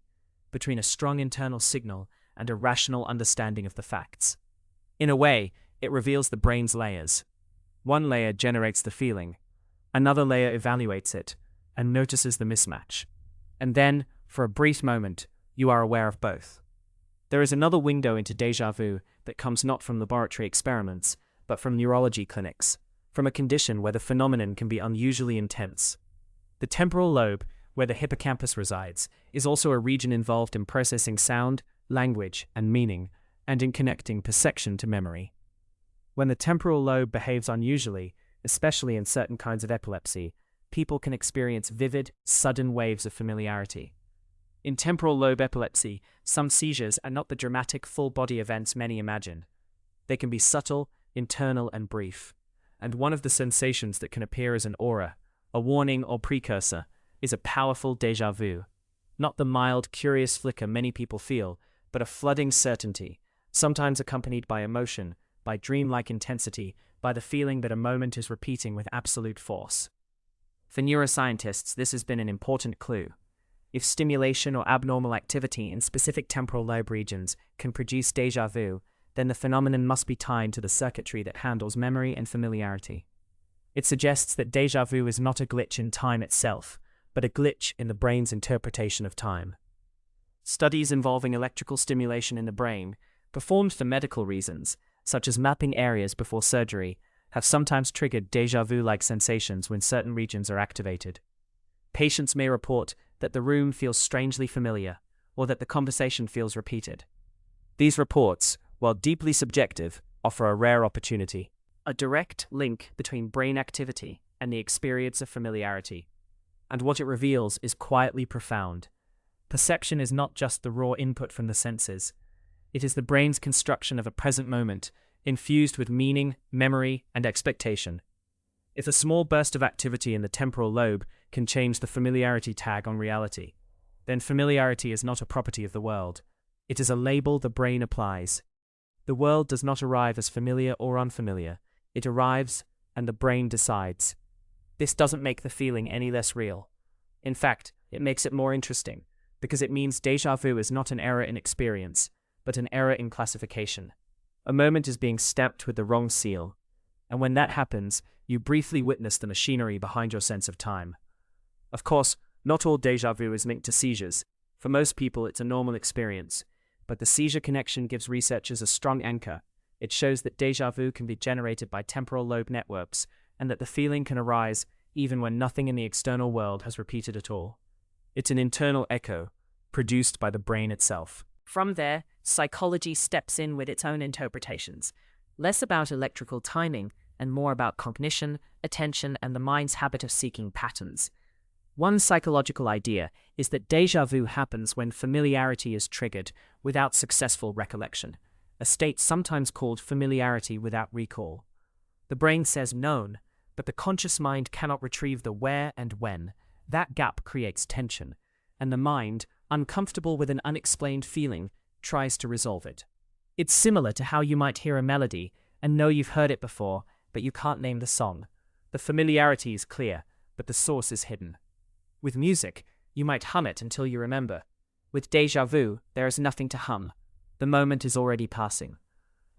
between a strong internal signal and a rational understanding of the facts. In a way, it reveals the brain's layers. One layer generates the feeling, another layer evaluates it and notices the mismatch. And then, for a brief moment, you are aware of both. There is another window into déjà vu that comes not from laboratory experiments, but from neurology clinics, from a condition where the phenomenon can be unusually intense. The temporal lobe, where the hippocampus resides, is also a region involved in processing sound, language, and meaning, and in connecting perception to memory. When the temporal lobe behaves unusually, especially in certain kinds of epilepsy, people can experience vivid, sudden waves of familiarity. In temporal lobe epilepsy, some seizures are not the dramatic full-body events many imagine. They can be subtle, internal, and brief. And one of the sensations that can appear as an aura, a warning or precursor, is a powerful déjà vu. Not the mild, curious flicker many people feel, but a flooding certainty, sometimes accompanied by emotion, by dreamlike intensity, by the feeling that a moment is repeating with absolute force. For neuroscientists, this has been an important clue. If stimulation or abnormal activity in specific temporal lobe regions can produce déjà vu, then the phenomenon must be tied to the circuitry that handles memory and familiarity. It suggests that déjà vu is not a glitch in time itself, but a glitch in the brain's interpretation of time. Studies involving electrical stimulation in the brain, performed for medical reasons, such as mapping areas before surgery, have sometimes triggered déjà vu-like sensations when certain regions are activated. Patients may report that the room feels strangely familiar, or that the conversation feels repeated. These reports, while deeply subjective, offer a rare opportunity, a direct link between brain activity and the experience of familiarity. And what it reveals is quietly profound. Perception is not just the raw input from the senses. It is the brain's construction of a present moment, infused with meaning, memory, and expectation. If a small burst of activity in the temporal lobe can change the familiarity tag on reality, then familiarity is not a property of the world. It is a label the brain applies. The world does not arrive as familiar or unfamiliar. It arrives, and the brain decides. This doesn't make the feeling any less real. In fact, it makes it more interesting, because it means déjà vu is not an error in experience, but an error in classification. A moment is being stamped with the wrong seal, and when that happens, you briefly witness the machinery behind your sense of time. Of course, not all déjà vu is linked to seizures. For most people, it's a normal experience, but the seizure connection gives researchers a strong anchor. It shows that déjà vu can be generated by temporal lobe networks, and that the feeling can arise even when nothing in the external world has repeated at all. It's an internal echo, produced by the brain itself. From there, psychology steps in with its own interpretations, less about electrical timing and more about cognition, attention, and the mind's habit of seeking patterns. One psychological idea is that déjà vu happens when familiarity is triggered without successful recollection, a state sometimes called familiarity without recall. The brain says known, but the conscious mind cannot retrieve the where and when. That gap creates tension, and the mind, uncomfortable with an unexplained feeling, tries to resolve it. It's similar to how you might hear a melody and know you've heard it before, but you can't name the song. The familiarity is clear, but the source is hidden. With music, you might hum it until you remember. With déjà vu, there is nothing to hum. The moment is already passing.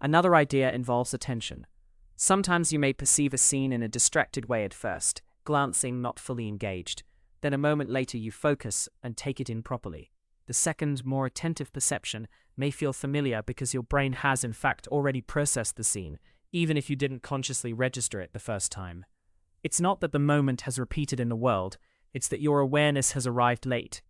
Another idea involves attention. Sometimes you may perceive a scene in a distracted way at first, glancing, not fully engaged. Then a moment later you focus and take it in properly. The second, more attentive perception may feel familiar because your brain has in fact already processed the scene, even if you didn't consciously register it the first time. It's not that the moment has repeated in the world, it's that your awareness has arrived late.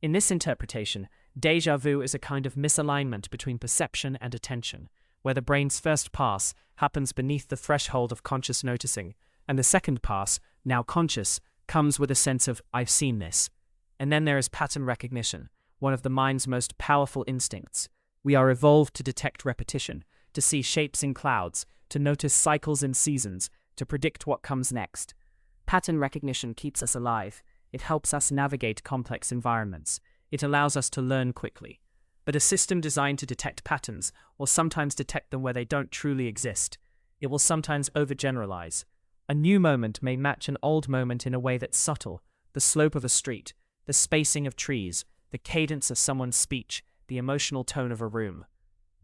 In this interpretation, déjà vu is a kind of misalignment between perception and attention, where the brain's first pass happens beneath the threshold of conscious noticing, and the second pass, now conscious, comes with a sense of, I've seen this. And then there is pattern recognition, one of the mind's most powerful instincts. We are evolved to detect repetition, to see shapes in clouds, to notice cycles in seasons, to predict what comes next. Pattern recognition keeps us alive. It helps us navigate complex environments. It allows us to learn quickly. But a system designed to detect patterns will sometimes detect them where they don't truly exist. it will sometimes overgeneralize. A new moment may match an old moment in a way that's subtle: the slope of a street, the spacing of trees, the cadence of someone's speech, the emotional tone of a room.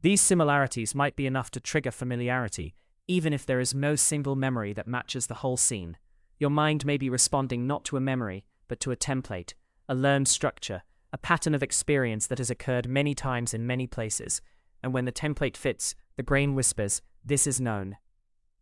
These similarities might be enough to trigger familiarity, even if there is no single memory that matches the whole scene. Your mind may be responding not to a memory, but to a template, a learned structure, a pattern of experience that has occurred many times in many places, and when the template fits, the brain whispers, "This is known."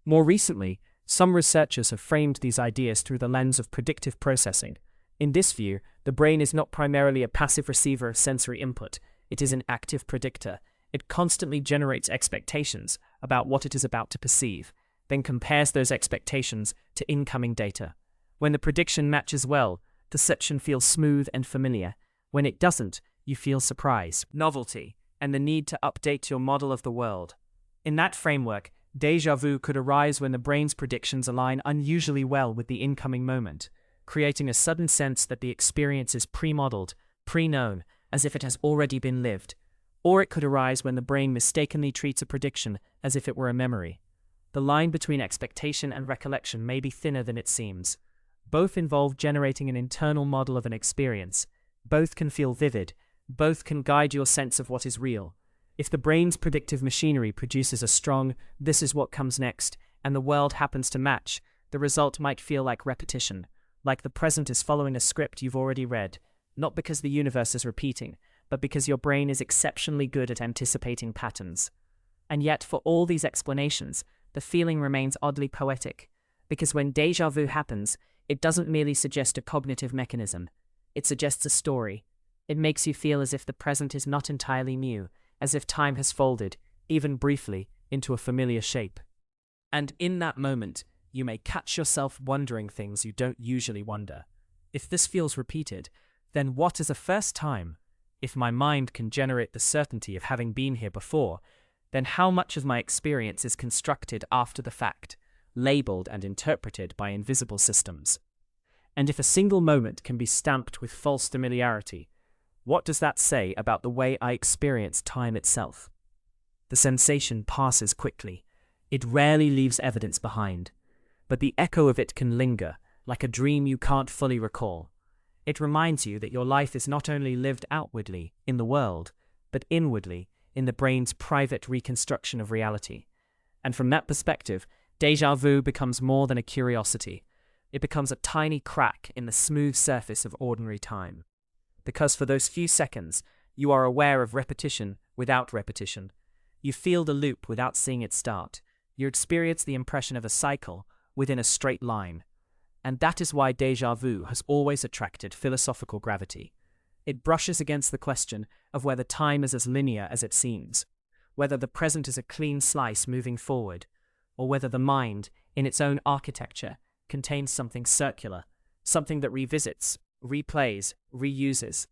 More recently, some researchers have framed these ideas through the lens of predictive processing. In this view, the brain is not primarily a passive receiver of sensory input, it is an active predictor. It constantly generates expectations about what it is about to perceive, then compares those expectations to incoming data. When the prediction matches well, perception feels smooth and familiar. When it doesn't, you feel surprise, novelty, and the need to update your model of the world. In that framework, déjà vu could arise when the brain's predictions align unusually well with the incoming moment, creating a sudden sense that the experience is pre-modeled, pre-known, as if it has already been lived. Or it could arise when the brain mistakenly treats a prediction as if it were a memory. The line between expectation and recollection may be thinner than it seems. Both involve generating an internal model of an experience. Both can feel vivid. Both can guide your sense of what is real. If the brain's predictive machinery produces a strong "this is what comes next," and the world happens to match, the result might feel like repetition, like the present is following a script you've already read, not because the universe is repeating, but because your brain is exceptionally good at anticipating patterns. And yet, for all these explanations, the feeling remains oddly poetic, because when déjà vu happens, it doesn't merely suggest a cognitive mechanism. It suggests a story. It makes you feel as if the present is not entirely new, as if time has folded, even briefly, into a familiar shape. And in that moment, you may catch yourself wondering things you don't usually wonder. If this feels repeated, then what is a first time? If my mind can generate the certainty of having been here before, then how much of my experience is constructed after the fact, labeled and interpreted by invisible systems? And if a single moment can be stamped with false familiarity, what does that say about the way I experience time itself? The sensation passes quickly. It rarely leaves evidence behind, but the echo of it can linger, like a dream you can't fully recall. It reminds you that your life is not only lived outwardly, in the world, but inwardly, in the brain's private reconstruction of reality. And from that perspective, déjà vu becomes more than a curiosity. It becomes a tiny crack in the smooth surface of ordinary time. Because for those few seconds, you are aware of repetition without repetition. You feel the loop without seeing it start. You experience the impression of a cycle within a straight line. And that is why déjà vu has always attracted philosophical gravity. It brushes against the question of whether time is as linear as it seems, whether the present is a clean slice moving forward, or whether the mind, in its own architecture, contains something circular, something that revisits, replays, reuses.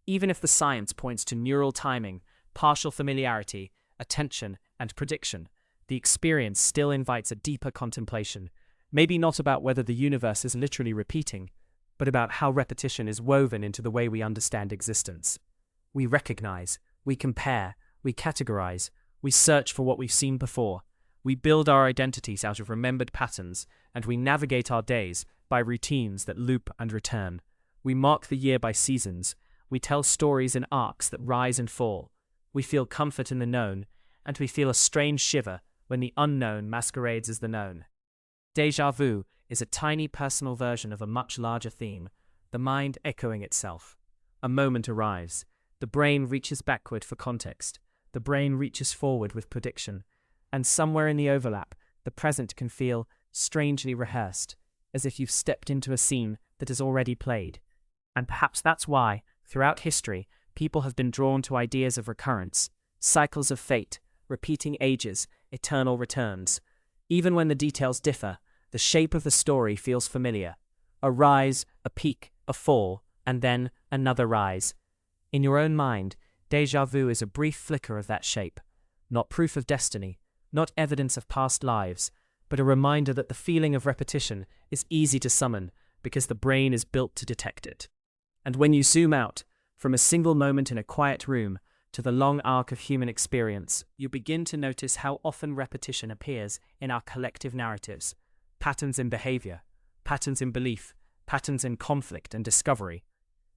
Even if the science points to neural timing, partial familiarity, attention, and prediction, the experience still invites a deeper contemplation, maybe not about whether the universe is literally repeating, but about how repetition is woven into the way we understand existence. We recognize, we compare, we categorize, we search for what we've seen before, we build our identities out of remembered patterns, and we navigate our days by routines that loop and return. We mark the year by seasons, we tell stories in arcs that rise and fall, we feel comfort in the known, and we feel a strange shiver when the unknown masquerades as the known. Déjà vu is a tiny personal version of a much larger theme, the mind echoing itself. A moment arrives. The brain reaches backward for context. The brain reaches forward with prediction. And somewhere in the overlap, the present can feel strangely rehearsed, as if you've stepped into a scene that has already played. And perhaps that's why, throughout history, people have been drawn to ideas of recurrence, cycles of fate, repeating ages, eternal returns. Even when the details differ, the shape of the story feels familiar. A rise, a peak, a fall, and then another rise. In your own mind, déjà vu is a brief flicker of that shape. Not proof of destiny, not evidence of past lives, but a reminder that the feeling of repetition is easy to summon because the brain is built to detect it. And when you zoom out, from a single moment in a quiet room to the long arc of human experience, you begin to notice how often repetition appears in our collective narratives. Patterns in behavior, patterns in belief, patterns in conflict and discovery.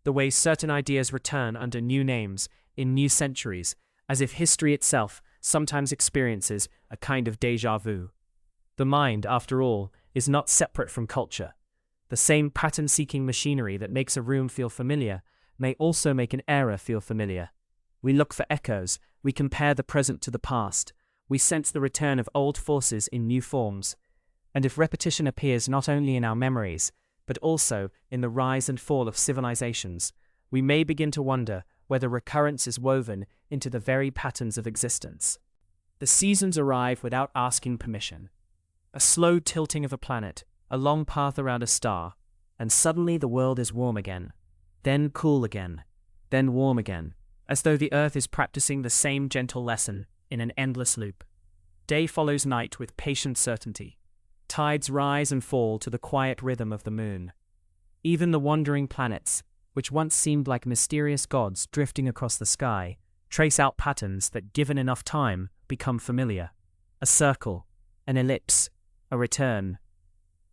The way certain ideas return under new names in new centuries, as if history itself sometimes experiences a kind of déjà vu. The mind, after all, is not separate from culture. The same pattern-seeking machinery that makes a room feel familiar may also make an era feel familiar. We look for echoes, we compare the present to the past, we sense the return of old forces in new forms. And if repetition appears not only in our memories, but also in the rise and fall of civilizations, we may begin to wonder whether recurrence is woven into the very patterns of existence. The seasons arrive without asking permission. A slow tilting of a planet, a long path around a star, and suddenly the world is warm again, then cool again, then warm again, as though the earth is practicing the same gentle lesson in an endless loop. Day follows night with patient certainty. Tides rise and fall to the quiet rhythm of the moon. Even the wandering planets, which once seemed like mysterious gods drifting across the sky, trace out patterns that, given enough time, become familiar. A circle, an ellipse, a return.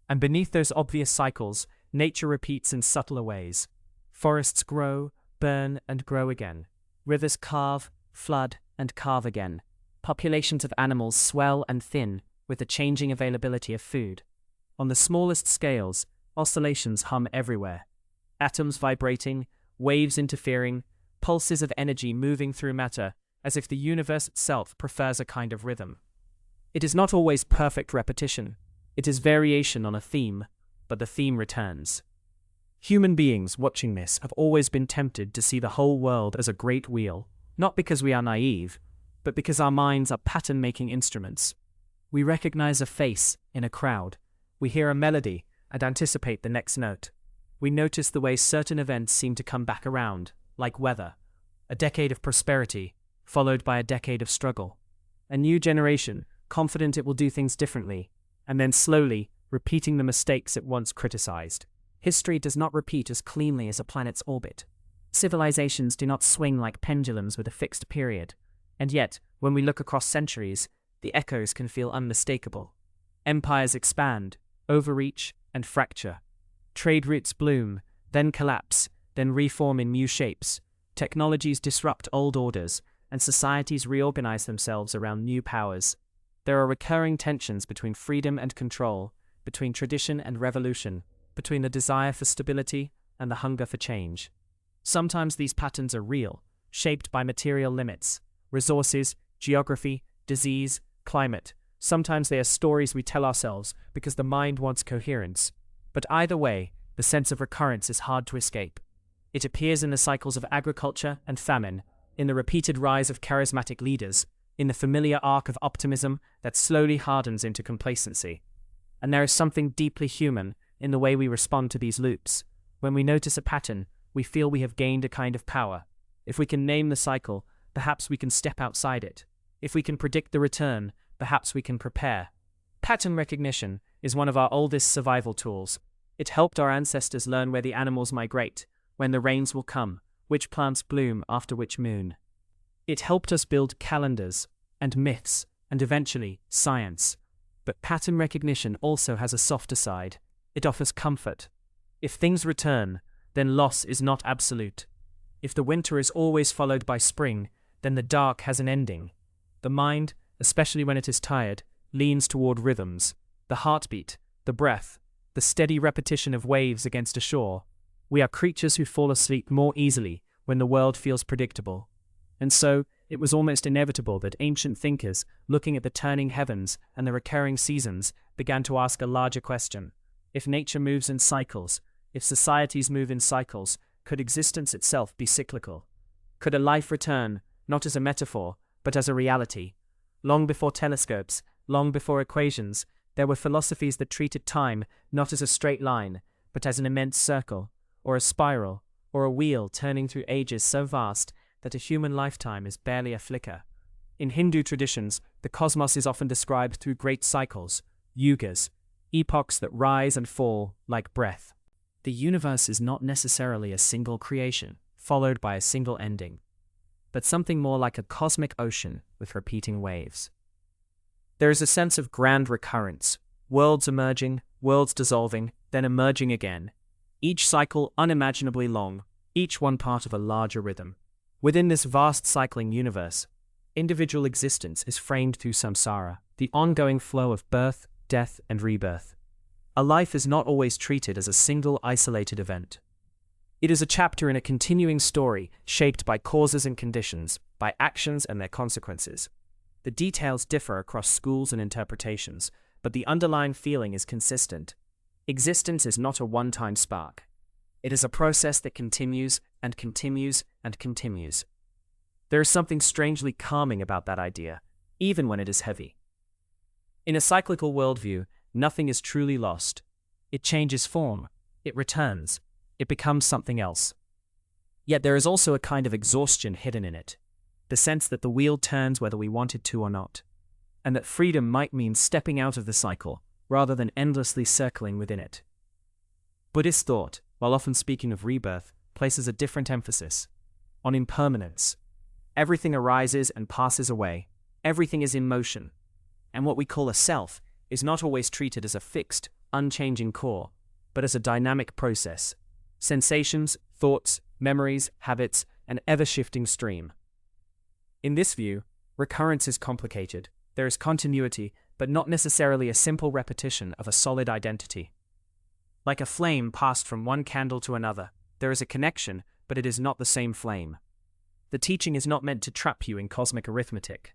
And beneath those obvious cycles, nature repeats in subtler ways. Forests grow, burn, and grow again. Rivers calve, flood, and carve again. Populations of animals swell and thin with the changing availability of food. On the smallest scales, oscillations hum everywhere. Atoms vibrating, waves interfering, pulses of energy moving through matter, as if the universe itself prefers a kind of rhythm. It is not always perfect repetition. It is variation on a theme, but the theme returns. Human beings watching this have always been tempted to see the whole world as a great wheel, not because we are naive, but because our minds are pattern-making instruments. We recognize a face in a crowd. We hear a melody and anticipate the next note. We notice the way certain events seem to come back around, like weather. A decade of prosperity, followed by a decade of struggle. A new generation, confident it will do things differently, and then slowly repeating the mistakes it once criticized. History does not repeat as cleanly as a planet's orbit. Civilizations do not swing like pendulums with a fixed period. And yet, when we look across centuries, the echoes can feel unmistakable. Empires expand, overreach, and fracture. Trade routes bloom, then collapse, then reform in new shapes. Technologies disrupt old orders, and societies reorganize themselves around new powers. There are recurring tensions between freedom and control, between tradition and revolution, between the desire for stability and the hunger for change. Sometimes these patterns are real, shaped by material limits, resources, geography, disease, climate. Sometimes they are stories we tell ourselves because the mind wants coherence. But either way, the sense of recurrence is hard to escape. It appears in the cycles of agriculture and famine, in the repeated rise of charismatic leaders, in the familiar arc of optimism that slowly hardens into complacency. And there is something deeply human in the way we respond to these loops. When we notice a pattern, we feel we have gained a kind of power. If we can name the cycle, perhaps we can step outside it. If we can predict the return, perhaps we can prepare. Pattern recognition is one of our oldest survival tools. It helped our ancestors learn where the animals migrate, when the rains will come, which plants bloom after which moon. It helped us build calendars and myths and eventually science. But pattern recognition also has a softer side. It offers comfort. If things return, then loss is not absolute. If the winter is always followed by spring, then the dark has an ending. The mind, especially when it is tired, leans toward rhythms, the heartbeat, the breath, the steady repetition of waves against a shore. We are creatures who fall asleep more easily when the world feels predictable. And so, it was almost inevitable that ancient thinkers, looking at the turning heavens and the recurring seasons, began to ask a larger question. If nature moves in cycles, if societies move in cycles, could existence itself be cyclical? Could a life return, not as a metaphor, but as a reality? Long before telescopes, long before equations, there were philosophies that treated time not as a straight line, but as an immense circle, or a spiral, or a wheel turning through ages so vast that a human lifetime is barely a flicker. In Hindu traditions, the cosmos is often described through great cycles, yugas, epochs that rise and fall like breath. The universe is not necessarily a single creation, followed by a single ending. but something more like a cosmic ocean with repeating waves. There is a sense of grand recurrence, worlds emerging, worlds dissolving, then emerging again, each cycle unimaginably long, each one part of a larger rhythm. Within this vast cycling universe, individual existence is framed through samsara, the ongoing flow of birth, death, and rebirth. A life is not always treated as a single isolated event. It is a chapter in a continuing story shaped by causes and conditions, by actions and their consequences. The details differ across schools and interpretations, but the underlying feeling is consistent. Existence is not a one-time spark. It is a process that continues and continues and continues. There is something strangely calming about that idea, even when it is heavy. In a cyclical worldview, nothing is truly lost. It changes form, it returns, it becomes something else. Yet there is also a kind of exhaustion hidden in it, the sense that the wheel turns whether we want it to or not, and that freedom might mean stepping out of the cycle, rather than endlessly circling within it. Buddhist thought, while often speaking of rebirth, places a different emphasis on impermanence. Everything arises and passes away, everything is in motion, and what we call a self is not always treated as a fixed, unchanging core, but as a dynamic process. Sensations, thoughts, memories, habits, an ever-shifting stream. In this view, recurrence is complicated. There is continuity, but not necessarily a simple repetition of a solid identity. Like a flame passed from one candle to another, there is a connection, but it is not the same flame. The teaching is not meant to trap you in cosmic arithmetic.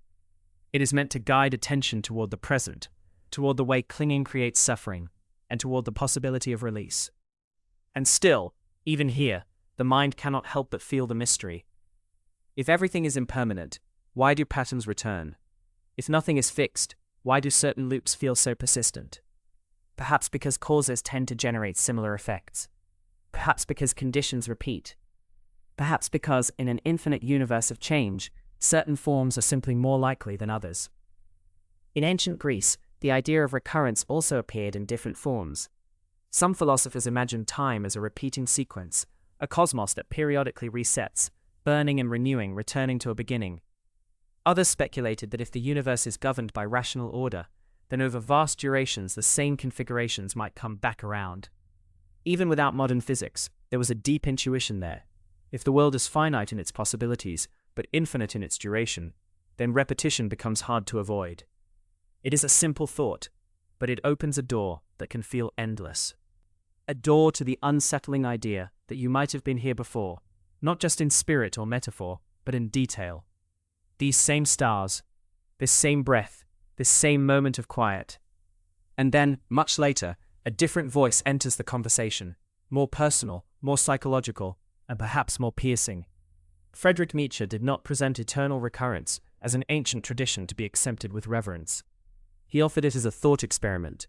It is meant to guide attention toward the present, toward the way clinging creates suffering, and toward the possibility of release. And still, even here, the mind cannot help but feel the mystery. If everything is impermanent, why do patterns return? If nothing is fixed, why do certain loops feel so persistent? Perhaps because causes tend to generate similar effects. Perhaps because conditions repeat. Perhaps because, in an infinite universe of change, certain forms are simply more likely than others. In ancient Greece, the idea of recurrence also appeared in different forms. Some philosophers imagined time as a repeating sequence, a cosmos that periodically resets, burning and renewing, returning to a beginning. Others speculated that if the universe is governed by rational order, then over vast durations the same configurations might come back around. Even without modern physics, there was a deep intuition there. If the world is finite in its possibilities, but infinite in its duration, then repetition becomes hard to avoid. It is a simple thought, but it opens a door that can feel endless. A door to the unsettling idea that you might have been here before, not just in spirit or metaphor, but in detail. These same stars, this same breath, this same moment of quiet. And then, much later, a different voice enters the conversation, more personal, more psychological, and perhaps more piercing. Friedrich Nietzsche did not present eternal recurrence as an ancient tradition to be accepted with reverence. He offered it as a thought experiment,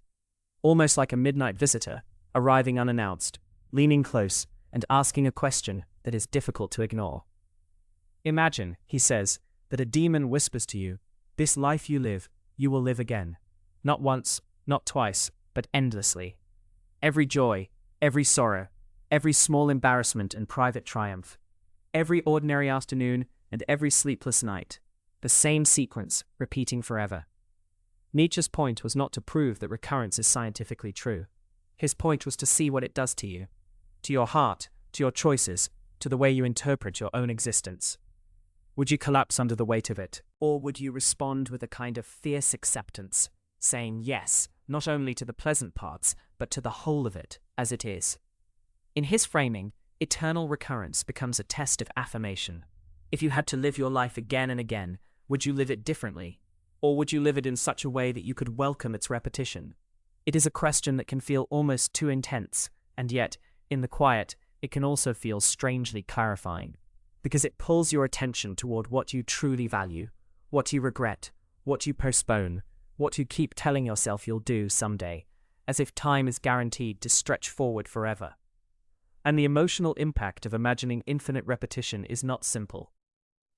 almost like a midnight visitor, arriving unannounced, leaning close, and asking a question that is difficult to ignore. Imagine, he says, that a demon whispers to you, "This life you live, you will live again. Not once, not twice, but endlessly. Every joy, every sorrow, every small embarrassment and private triumph, every ordinary afternoon and every sleepless night, the same sequence, repeating forever." Nietzsche's point was not to prove that recurrence is scientifically true. His point was to see what it does to you, to your heart, to your choices, to the way you interpret your own existence. Would you collapse under the weight of it, or would you respond with a kind of fierce acceptance, saying yes, not only to the pleasant parts, but to the whole of it, as it is? In his framing, eternal recurrence becomes a test of affirmation. If you had to live your life again and again, would you live it differently? Or would you live it in such a way that you could welcome its repetition? It is a question that can feel almost too intense, and yet, in the quiet, it can also feel strangely clarifying, because it pulls your attention toward what you truly value, what you regret, what you postpone, what you keep telling yourself you'll do someday, as if time is guaranteed to stretch forward forever. And the emotional impact of imagining infinite repetition is not simple.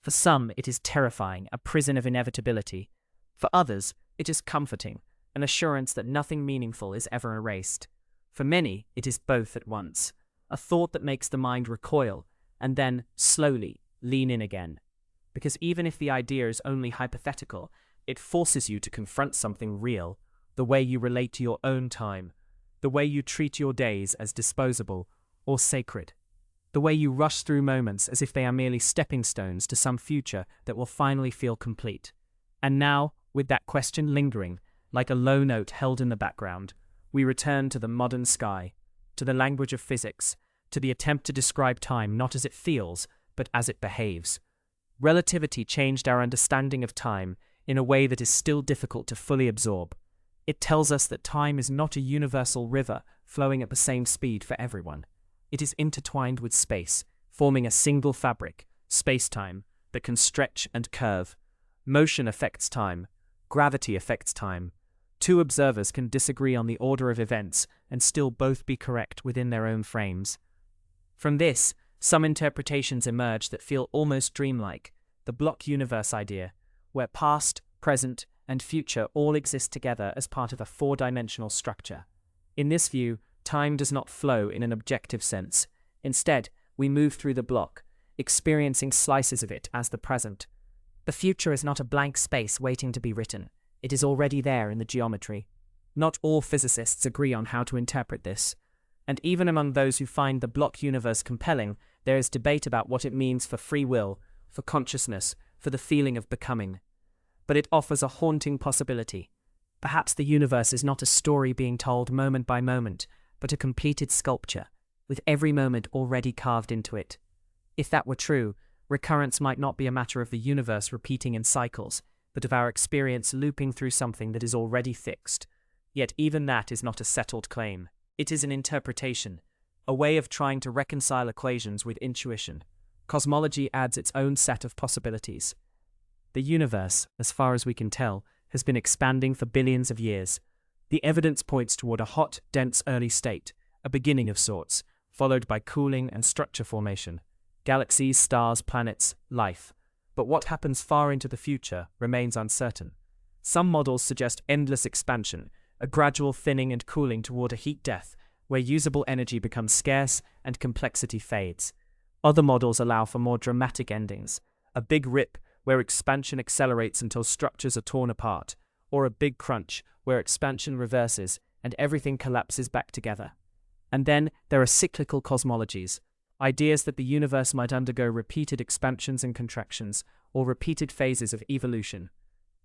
For some, it is terrifying, a prison of inevitability. For others, it is comforting, an assurance that nothing meaningful is ever erased. For many, it is both at once, a thought that makes the mind recoil, and then, slowly, lean in again. because even if the idea is only hypothetical, it forces you to confront something real, the way you relate to your own time, the way you treat your days as disposable or sacred, the way you rush through moments as if they are merely stepping stones to some future that will finally feel complete. And now, with that question lingering, like a low note held in the background, we return to the modern sky, to the language of physics, to the attempt to describe time not as it feels, but as it behaves. Relativity changed our understanding of time in a way that is still difficult to fully absorb. It tells us that time is not a universal river flowing at the same speed for everyone. It is intertwined with space, forming a single fabric, space-time, that can stretch and curve. Motion affects time. Gravity affects time. Two observers can disagree on the order of events and still both be correct within their own frames. From this, some interpretations emerge that feel almost dreamlike, the block universe idea, where past, present, and future all exist together as part of a four-dimensional structure. In this view, time does not flow in an objective sense. Instead, we move through the block, experiencing slices of it as the present. The future is not a blank space waiting to be written. It is already there in the geometry. Not all physicists agree on how to interpret this, and even among those who find the block universe compelling, there is debate about what it means for free will, for consciousness, for the feeling of becoming. But it offers a haunting possibility. Perhaps the universe is not a story being told moment by moment, but a completed sculpture, with every moment already carved into it. If that were true, recurrence might not be a matter of the universe repeating in cycles, but of our experience looping through something that is already fixed. Yet even that is not a settled claim. It is an interpretation, a way of trying to reconcile equations with intuition. Cosmology adds its own set of possibilities. The universe, as far as we can tell, has been expanding for billions of years. The evidence points toward a hot, dense early state, a beginning of sorts, followed by cooling and structure formation. Galaxies, stars, planets, life. But what happens far into the future remains uncertain. Some models suggest endless expansion, a gradual thinning and cooling toward a heat death, where usable energy becomes scarce and complexity fades. Other models allow for more dramatic endings, a big rip where expansion accelerates until structures are torn apart, or a big crunch where expansion reverses and everything collapses back together. And then there are cyclical cosmologies, ideas that the universe might undergo repeated expansions and contractions, or repeated phases of evolution.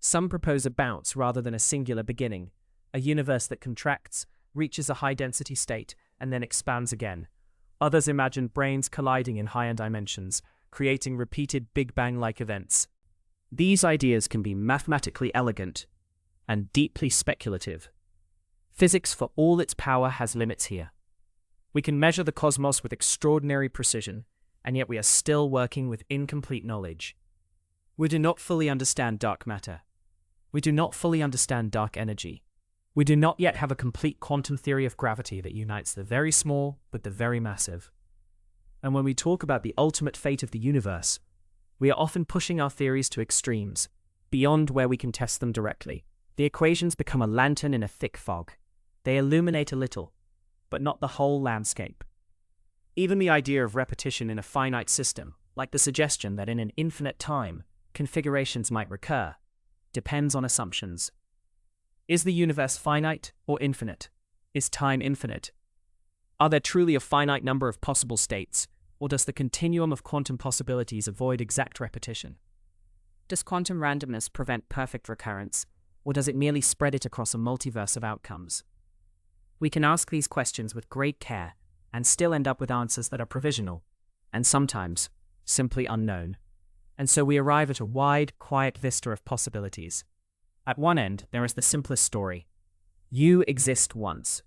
Some propose a bounce rather than a singular beginning, a universe that contracts, reaches a high-density state, and then expands again. Others imagine brains colliding in higher dimensions, creating repeated Big Bang-like events. These ideas can be mathematically elegant and deeply speculative. Physics, for all its power, has limits here. We can measure the cosmos with extraordinary precision, and yet we are still working with incomplete knowledge. We do not fully understand dark matter. We do not fully understand dark energy. We do not yet have a complete quantum theory of gravity that unites the very small with the very massive. And when we talk about the ultimate fate of the universe, we are often pushing our theories to extremes, beyond where we can test them directly. The equations become a lantern in a thick fog. They illuminate a little, but not the whole landscape. Even the idea of repetition in a finite system, like the suggestion that in an infinite time, configurations might recur, depends on assumptions. Is the universe finite or infinite? Is time infinite? Are there truly a finite number of possible states, or does the continuum of quantum possibilities avoid exact repetition? Does quantum randomness prevent perfect recurrence, or does it merely spread it across a multiverse of outcomes? We can ask these questions with great care and still end up with answers that are provisional, and sometimes simply unknown. And so we arrive at a wide, quiet vista of possibilities. At one end, there is the simplest story. You exist once.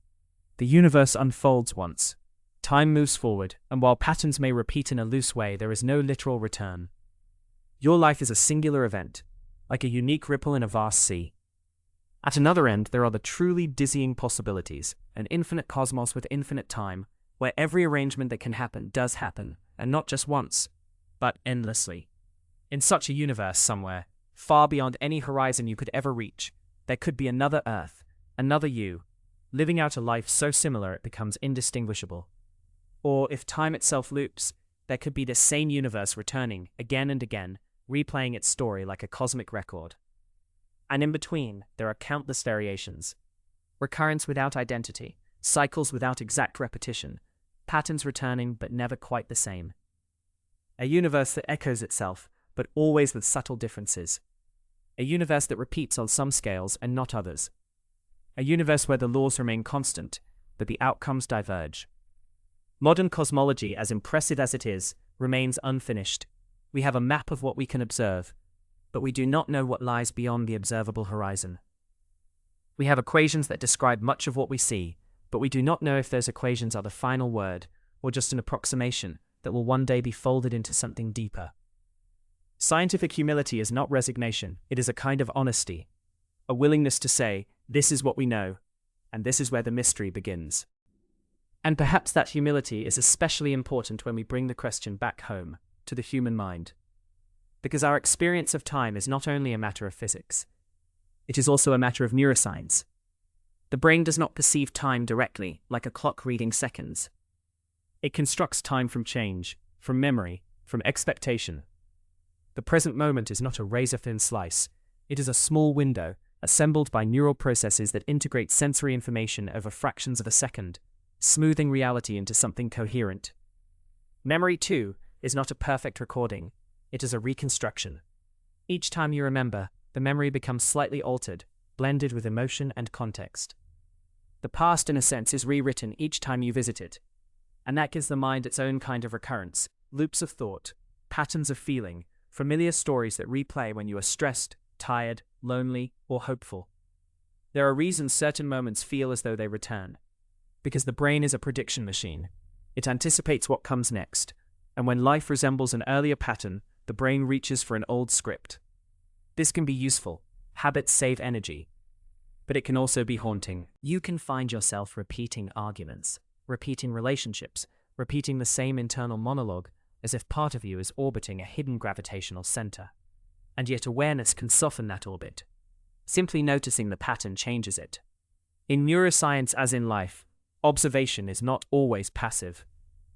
The universe unfolds once. Time moves forward, and while patterns may repeat in a loose way, there is no literal return. Your life is a singular event, like a unique ripple in a vast sea. At another end, there are the truly dizzying possibilities, an infinite cosmos with infinite time, where every arrangement that can happen does happen, and not just once, but endlessly. In such a universe somewhere, far beyond any horizon you could ever reach, there could be another Earth, another you, living out a life so similar it becomes indistinguishable. Or, if time itself loops, there could be this same universe returning, again and again, replaying its story like a cosmic record. And in between, there are countless variations. Recurrence without identity, cycles without exact repetition, patterns returning but never quite the same. A universe that echoes itself, but always with subtle differences. A universe that repeats on some scales and not others. A universe where the laws remain constant, but the outcomes diverge. Modern cosmology, as impressive as it is, remains unfinished. We have a map of what we can observe, but we do not know what lies beyond the observable horizon. We have equations that describe much of what we see, but we do not know if those equations are the final word, or just an approximation that will one day be folded into something deeper. Scientific humility is not resignation, it is a kind of honesty, a willingness to say, this is what we know, and this is where the mystery begins. And perhaps that humility is especially important when we bring the question back home, to the human mind. Because our experience of time is not only a matter of physics, it is also a matter of neuroscience. The brain does not perceive time directly, like a clock reading seconds. It constructs time from change, from memory, from expectation. The present moment is not a razor-thin slice. It is a small window, assembled by neural processes that integrate sensory information over fractions of a second, smoothing reality into something coherent. Memory, too, is not a perfect recording. It is a reconstruction. Each time you remember, the memory becomes slightly altered, blended with emotion and context. The past, in a sense, is rewritten each time you visit it, and that gives the mind its own kind of recurrence, loops of thought, patterns of feeling, familiar stories that replay when you are stressed, tired, lonely, or hopeful. There are reasons certain moments feel as though they return. Because the brain is a prediction machine. It anticipates what comes next, and when life resembles an earlier pattern, the brain reaches for an old script. This can be useful. Habits save energy. But it can also be haunting. You can find yourself repeating arguments, repeating relationships, repeating the same internal monologue, as if part of you is orbiting a hidden gravitational center. And yet awareness can soften that orbit. Simply noticing the pattern changes it. In neuroscience, as in life, observation is not always passive.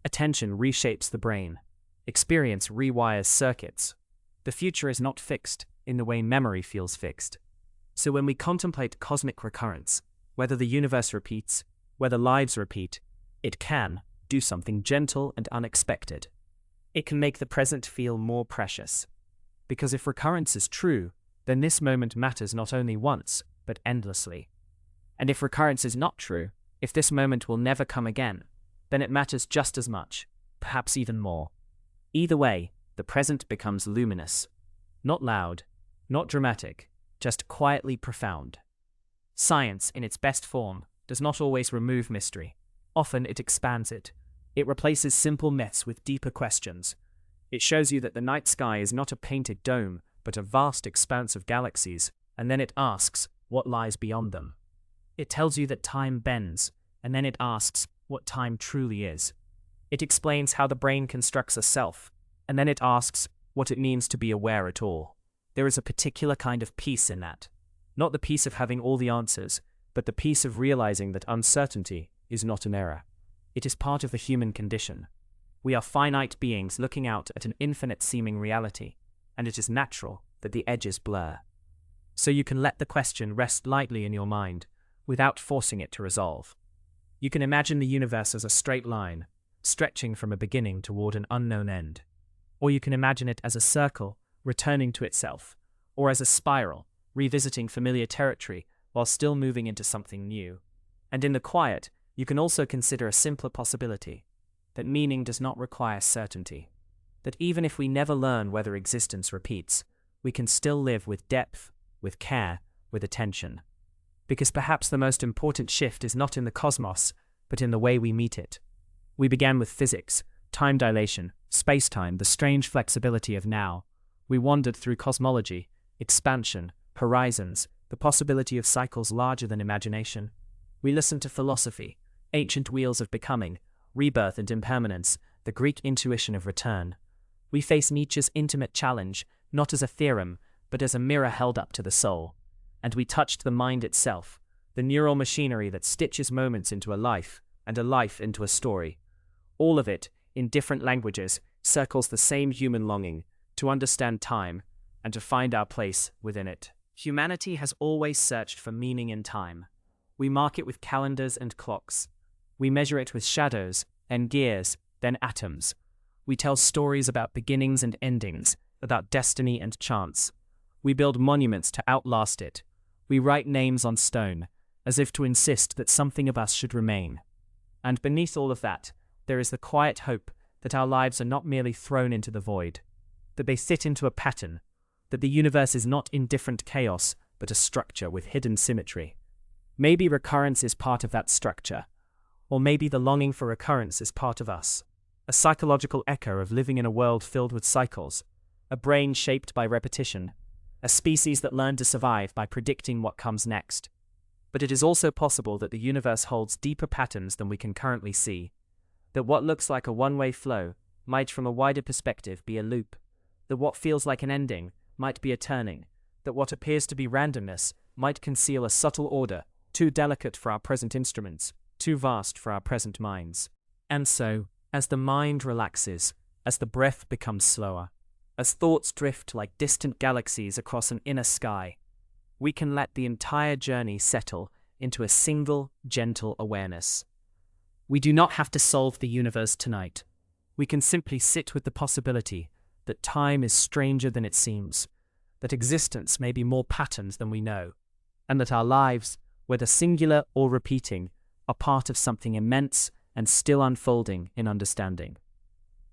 Attention reshapes the brain. Experience rewires circuits. The future is not fixed in the way memory feels fixed. So when we contemplate cosmic recurrence, whether the universe repeats, whether lives repeat, it can do something gentle and unexpected. It can make the present feel more precious. Because if recurrence is true, then this moment matters not only once, but endlessly. And if recurrence is not true, if this moment will never come again, then it matters just as much, perhaps even more. Either way, the present becomes luminous. Not loud, not dramatic, just quietly profound. Science, in its best form, does not always remove mystery. Often it expands it. It replaces simple myths with deeper questions. It shows you that the night sky is not a painted dome, but a vast expanse of galaxies, and then it asks what lies beyond them. It tells you that time bends, and then it asks what time truly is. It explains how the brain constructs a self, and then it asks what it means to be aware at all. There is a particular kind of peace in that. Not the peace of having all the answers, but the peace of realizing that uncertainty is not an error. It is part of the human condition. We are finite beings looking out at an infinite-seeming reality, and it is natural that the edges blur. So you can let the question rest lightly in your mind, without forcing it to resolve. You can imagine the universe as a straight line, stretching from a beginning toward an unknown end. Or you can imagine it as a circle, returning to itself, or as a spiral, revisiting familiar territory while still moving into something new. And in the quiet, you can also consider a simpler possibility, that meaning does not require certainty. That even if we never learn whether existence repeats, we can still live with depth, with care, with attention. Because perhaps the most important shift is not in the cosmos, but in the way we meet it. We began with physics, time dilation, space-time, the strange flexibility of now. We wandered through cosmology, expansion, horizons, the possibility of cycles larger than imagination. We listened to philosophy, ancient wheels of becoming, rebirth and impermanence, the Greek intuition of return. We face Nietzsche's intimate challenge, not as a theorem, but as a mirror held up to the soul. And we touched the mind itself, the neural machinery that stitches moments into a life, and a life into a story. All of it, in different languages, circles the same human longing, to understand time, and to find our place within it. Humanity has always searched for meaning in time. We mark it with calendars and clocks. We measure it with shadows, then gears, then atoms. We tell stories about beginnings and endings, about destiny and chance. We build monuments to outlast it. We write names on stone, as if to insist that something of us should remain. And beneath all of that, there is the quiet hope that our lives are not merely thrown into the void, that they fit into a pattern, that the universe is not indifferent chaos, but a structure with hidden symmetry. Maybe recurrence is part of that structure, or maybe the longing for recurrence is part of us, a psychological echo of living in a world filled with cycles, a brain shaped by repetition, a species that learned to survive by predicting what comes next. But it is also possible that the universe holds deeper patterns than we can currently see, that what looks like a one-way flow might from a wider perspective be a loop, that what feels like an ending might be a turning, that what appears to be randomness might conceal a subtle order, too delicate for our present instruments, too vast for our present minds. And so, as the mind relaxes, as the breath becomes slower, as thoughts drift like distant galaxies across an inner sky, we can let the entire journey settle into a single, gentle awareness. We do not have to solve the universe tonight. We can simply sit with the possibility that time is stranger than it seems, that existence may be more patterned than we know, and that our lives, whether singular or repeating, are part of something immense and still unfolding in understanding.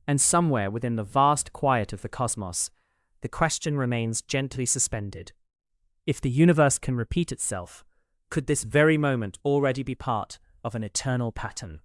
And somewhere within the vast quiet of the cosmos, the question remains gently suspended. If the universe can repeat itself, could this very moment already be part of an eternal pattern?